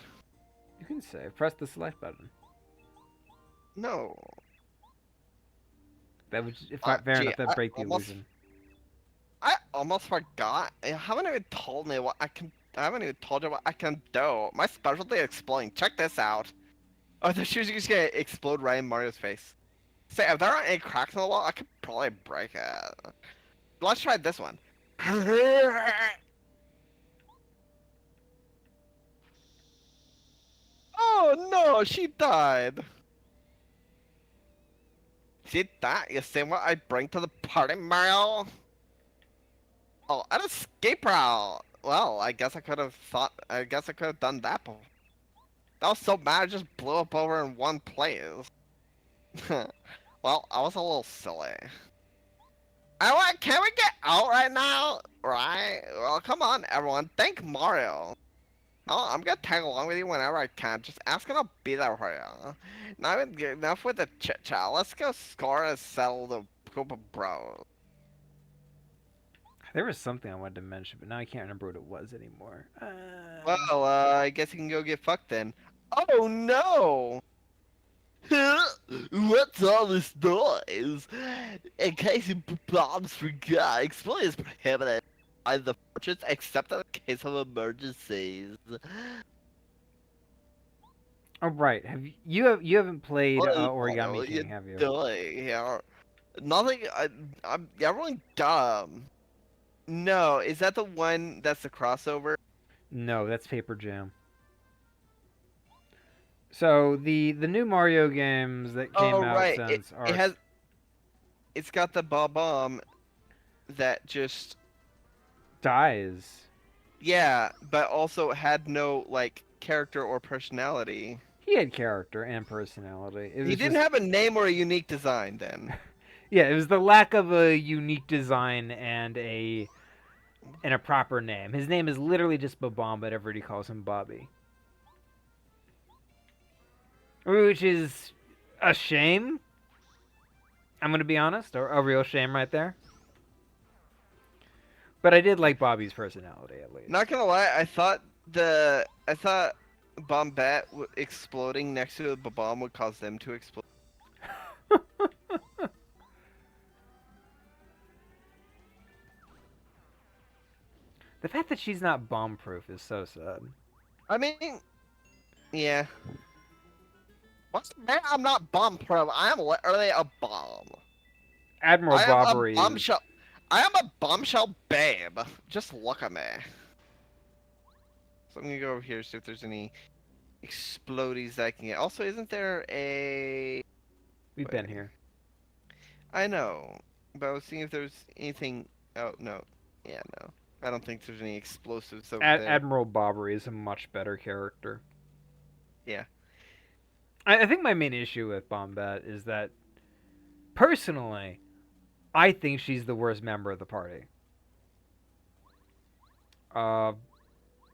You can say. Press the select button. No. That would, if fair Gee, enough, that I break the almost- illusion. I almost forgot. I haven't even told me what I can. I haven't even told you what I can do. My specialty is exploding. Check this out. Oh, the shoes are just gonna explode right in Mario's face. Say, if there aren't any cracks in the wall, I could probably break it. Let's try this one. Oh no, she died. See that? You see what I bring to the party, Mario? Oh, an escape route. Well, I guess I could have done that before. That was so bad, I just blew up over in one place. Well, I was a little silly. Can we get out right now? Right? Well, come on, everyone. Thank Mario. Oh, I'm gonna tag along with you whenever I can. Just ask and I'll be there for you. Now enough with the chit chat. Let's go score and settle the Koopa Bros. There was something I wanted to mention, but now I can't remember what it was anymore. Well, I guess you can go get fucked then. Oh no! What's all this noise? In case you bombs forgot, explosion is prohibited by the fortress except in the case of emergencies. Oh right, you haven't played What are Origami you King, have you? doing here? Nothing. I'm everyone dumb. No, is that the one that's the crossover? No, that's Paper Jam. So the new Mario games that came Oh out right, since are it has. It's got the bomb that just dies. yeah, but also had no like character or personality. He had character and personality. It was He didn't just- have a name or a unique design then. Yeah, it was the lack of a unique design and a proper name. His name is literally just Bob, but everybody calls him Bobby. Which is a shame. I'm gonna be honest, a real shame right there. But I did like Bobby's personality at least. Not gonna lie, I thought Bombette exploding next to the bomb would cause them to explode. The fact that she's not bomb-proof is so sad. I mean, yeah. What's the man? I'm not bomb proof. I am literally a bomb. Admiral I am Bobbery. a bombshell. I am a bombshell babe. Just look at me. So I'm gonna go over here see if there's any explodies that I can get. Also, isn't there a? We've been here. I know, but I was seeing if there's anything. Oh no, yeah, no. I don't think there's any explosives over there. Admiral Bobbery is a much better character. Yeah. I think my main issue with Bombette is that, personally, I think she's the worst member of the party.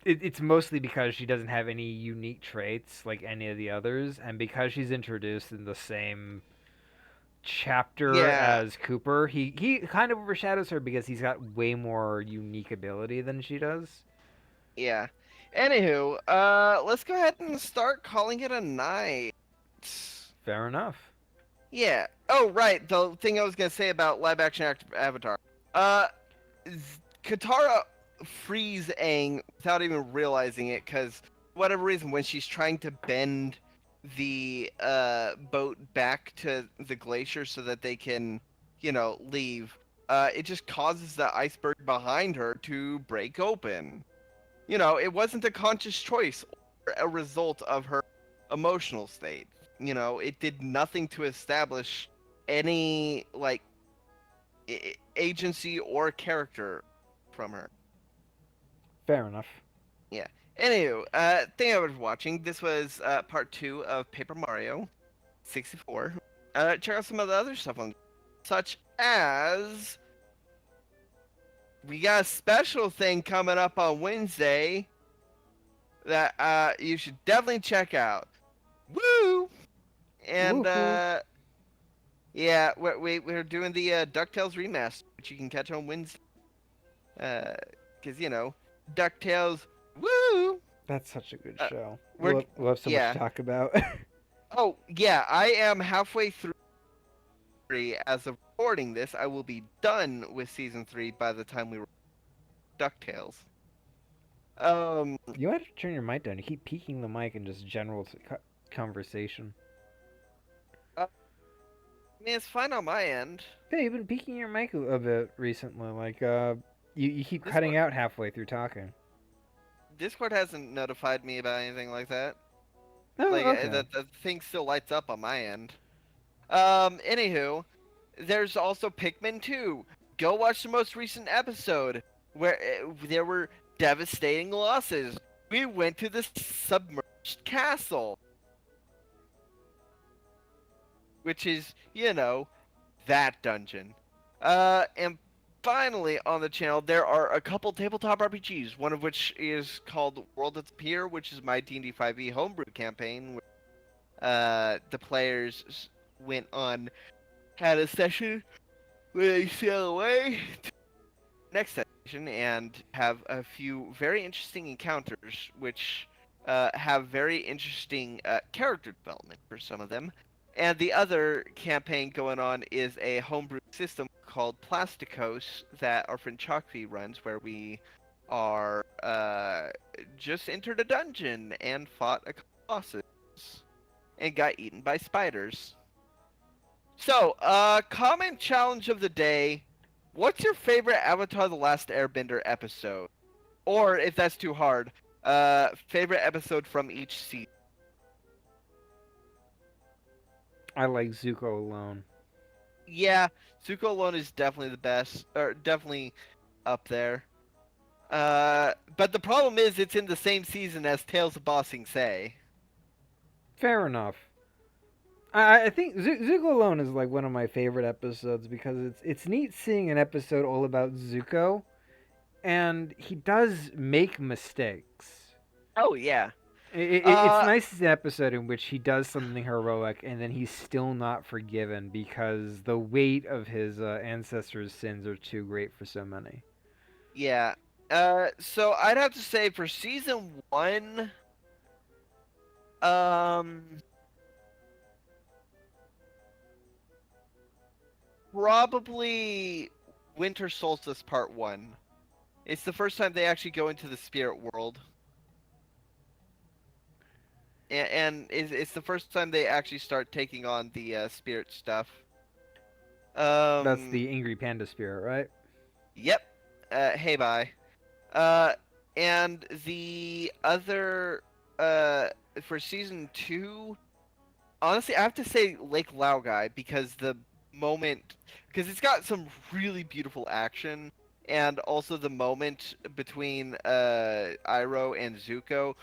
it's mostly because she doesn't have any unique traits like any of the others, and because she's introduced in the same chapter Yeah, as Cooper, he kind of overshadows her because he's got way more unique ability than she does. yeah. Anywho, let's go ahead and start calling it a night. Fair enough. Yeah. Oh, right. The thing I was gonna say about live action Avatar. Uh, Katara frees Aang without even realizing it, because whatever reason, when she's trying to bend the boat back to the glacier so that they can, leave, it just causes the iceberg behind her to break open. It wasn't a conscious choice or a result of her emotional state. It did nothing to establish any like agency or character from her. Fair enough. Yeah. Anywho, thing I was watching. This was part 2 of Paper Mario 64. Check out some of the other stuff on, such as we got a special thing coming up on Wednesday that you should definitely check out. Woo! And Woohoo. yeah, we're doing the DuckTales remaster, which you can catch on Wednesday. Because DuckTales, woo! That's such a good Uh, show. we're We'll have so much yeah. to talk about. Oh yeah, I am halfway through as of recording this. I will be done with season 3 by the time we DuckTales. You have to turn your mic down. You keep peeking the mic in just general conversation. I mean, it's fine on my end. Yeah, you've been peeking your mic a bit recently. Like, you keep This cutting one- out halfway through talking. Discord hasn't notified me about anything like that. Oh, Like okay. the thing still lights up on my end. Anywho, there's also Pikmin 2. Go watch the most recent episode where there were devastating losses. We went to the submerged castle, which is, that dungeon. And finally on the channel, there are a couple tabletop RPGs, one of which is called World of Pier, which is my D&D 5e homebrew campaign, where the players had a session where they sail away to the next session and have a few very interesting encounters, which have very interesting character development for some of them. And the other campaign going on is a homebrew system called Plasticos that our friend Chalkfee runs, where we are just entered a dungeon and fought a couple bosses and got eaten by spiders. So, comment challenge of the day. What's your favorite Avatar The Last Airbender episode? Or, if that's too hard, favorite episode from each season. I like Zuko alone. Yeah, Zuko alone is definitely the best, or definitely up there. But the problem is it's in the same season as Tales of Ba Sing Se. Fair enough. I think Zuko alone is like one of my favorite episodes because it's neat seeing an episode all about Zuko, and he does make mistakes. Oh, yeah. It's nice to see an episode in which he does something heroic and then he's still not forgiven because the weight of his ancestors' sins are too great for so many. Yeah. So I'd have to say for season 1, probably Winter Solstice Part 1. It's the first time they actually go into the spirit world. And it's the first time they actually start taking on the spirit stuff. That's the Angry Panda spirit, right? Yep. Hey, bye. And the other, for season 2, honestly, I have to say Lake Laogai because it's got some really beautiful action, and also the moment between Iroh and Zuko.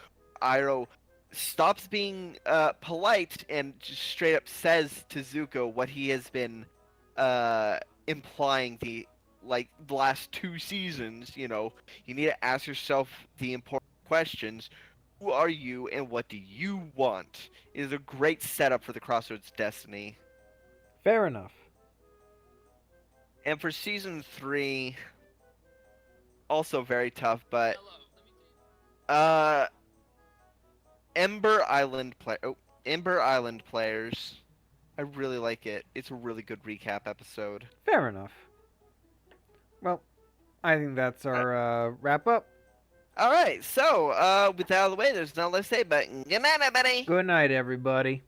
Iroh stops being polite and just straight up says to Zuko what he has been implying the last 2 seasons. You need to ask yourself the important questions. Who are you and what do you want? It is a great setup for the Crossroads Destiny. Fair enough. And for season 3, also very tough, but Ember Island players. I really like it. It's a really good recap episode. Fair enough. Well, I think that's our wrap up. All right, so with that out of the way, there's nothing left to say, but good night, everybody. Good night, everybody.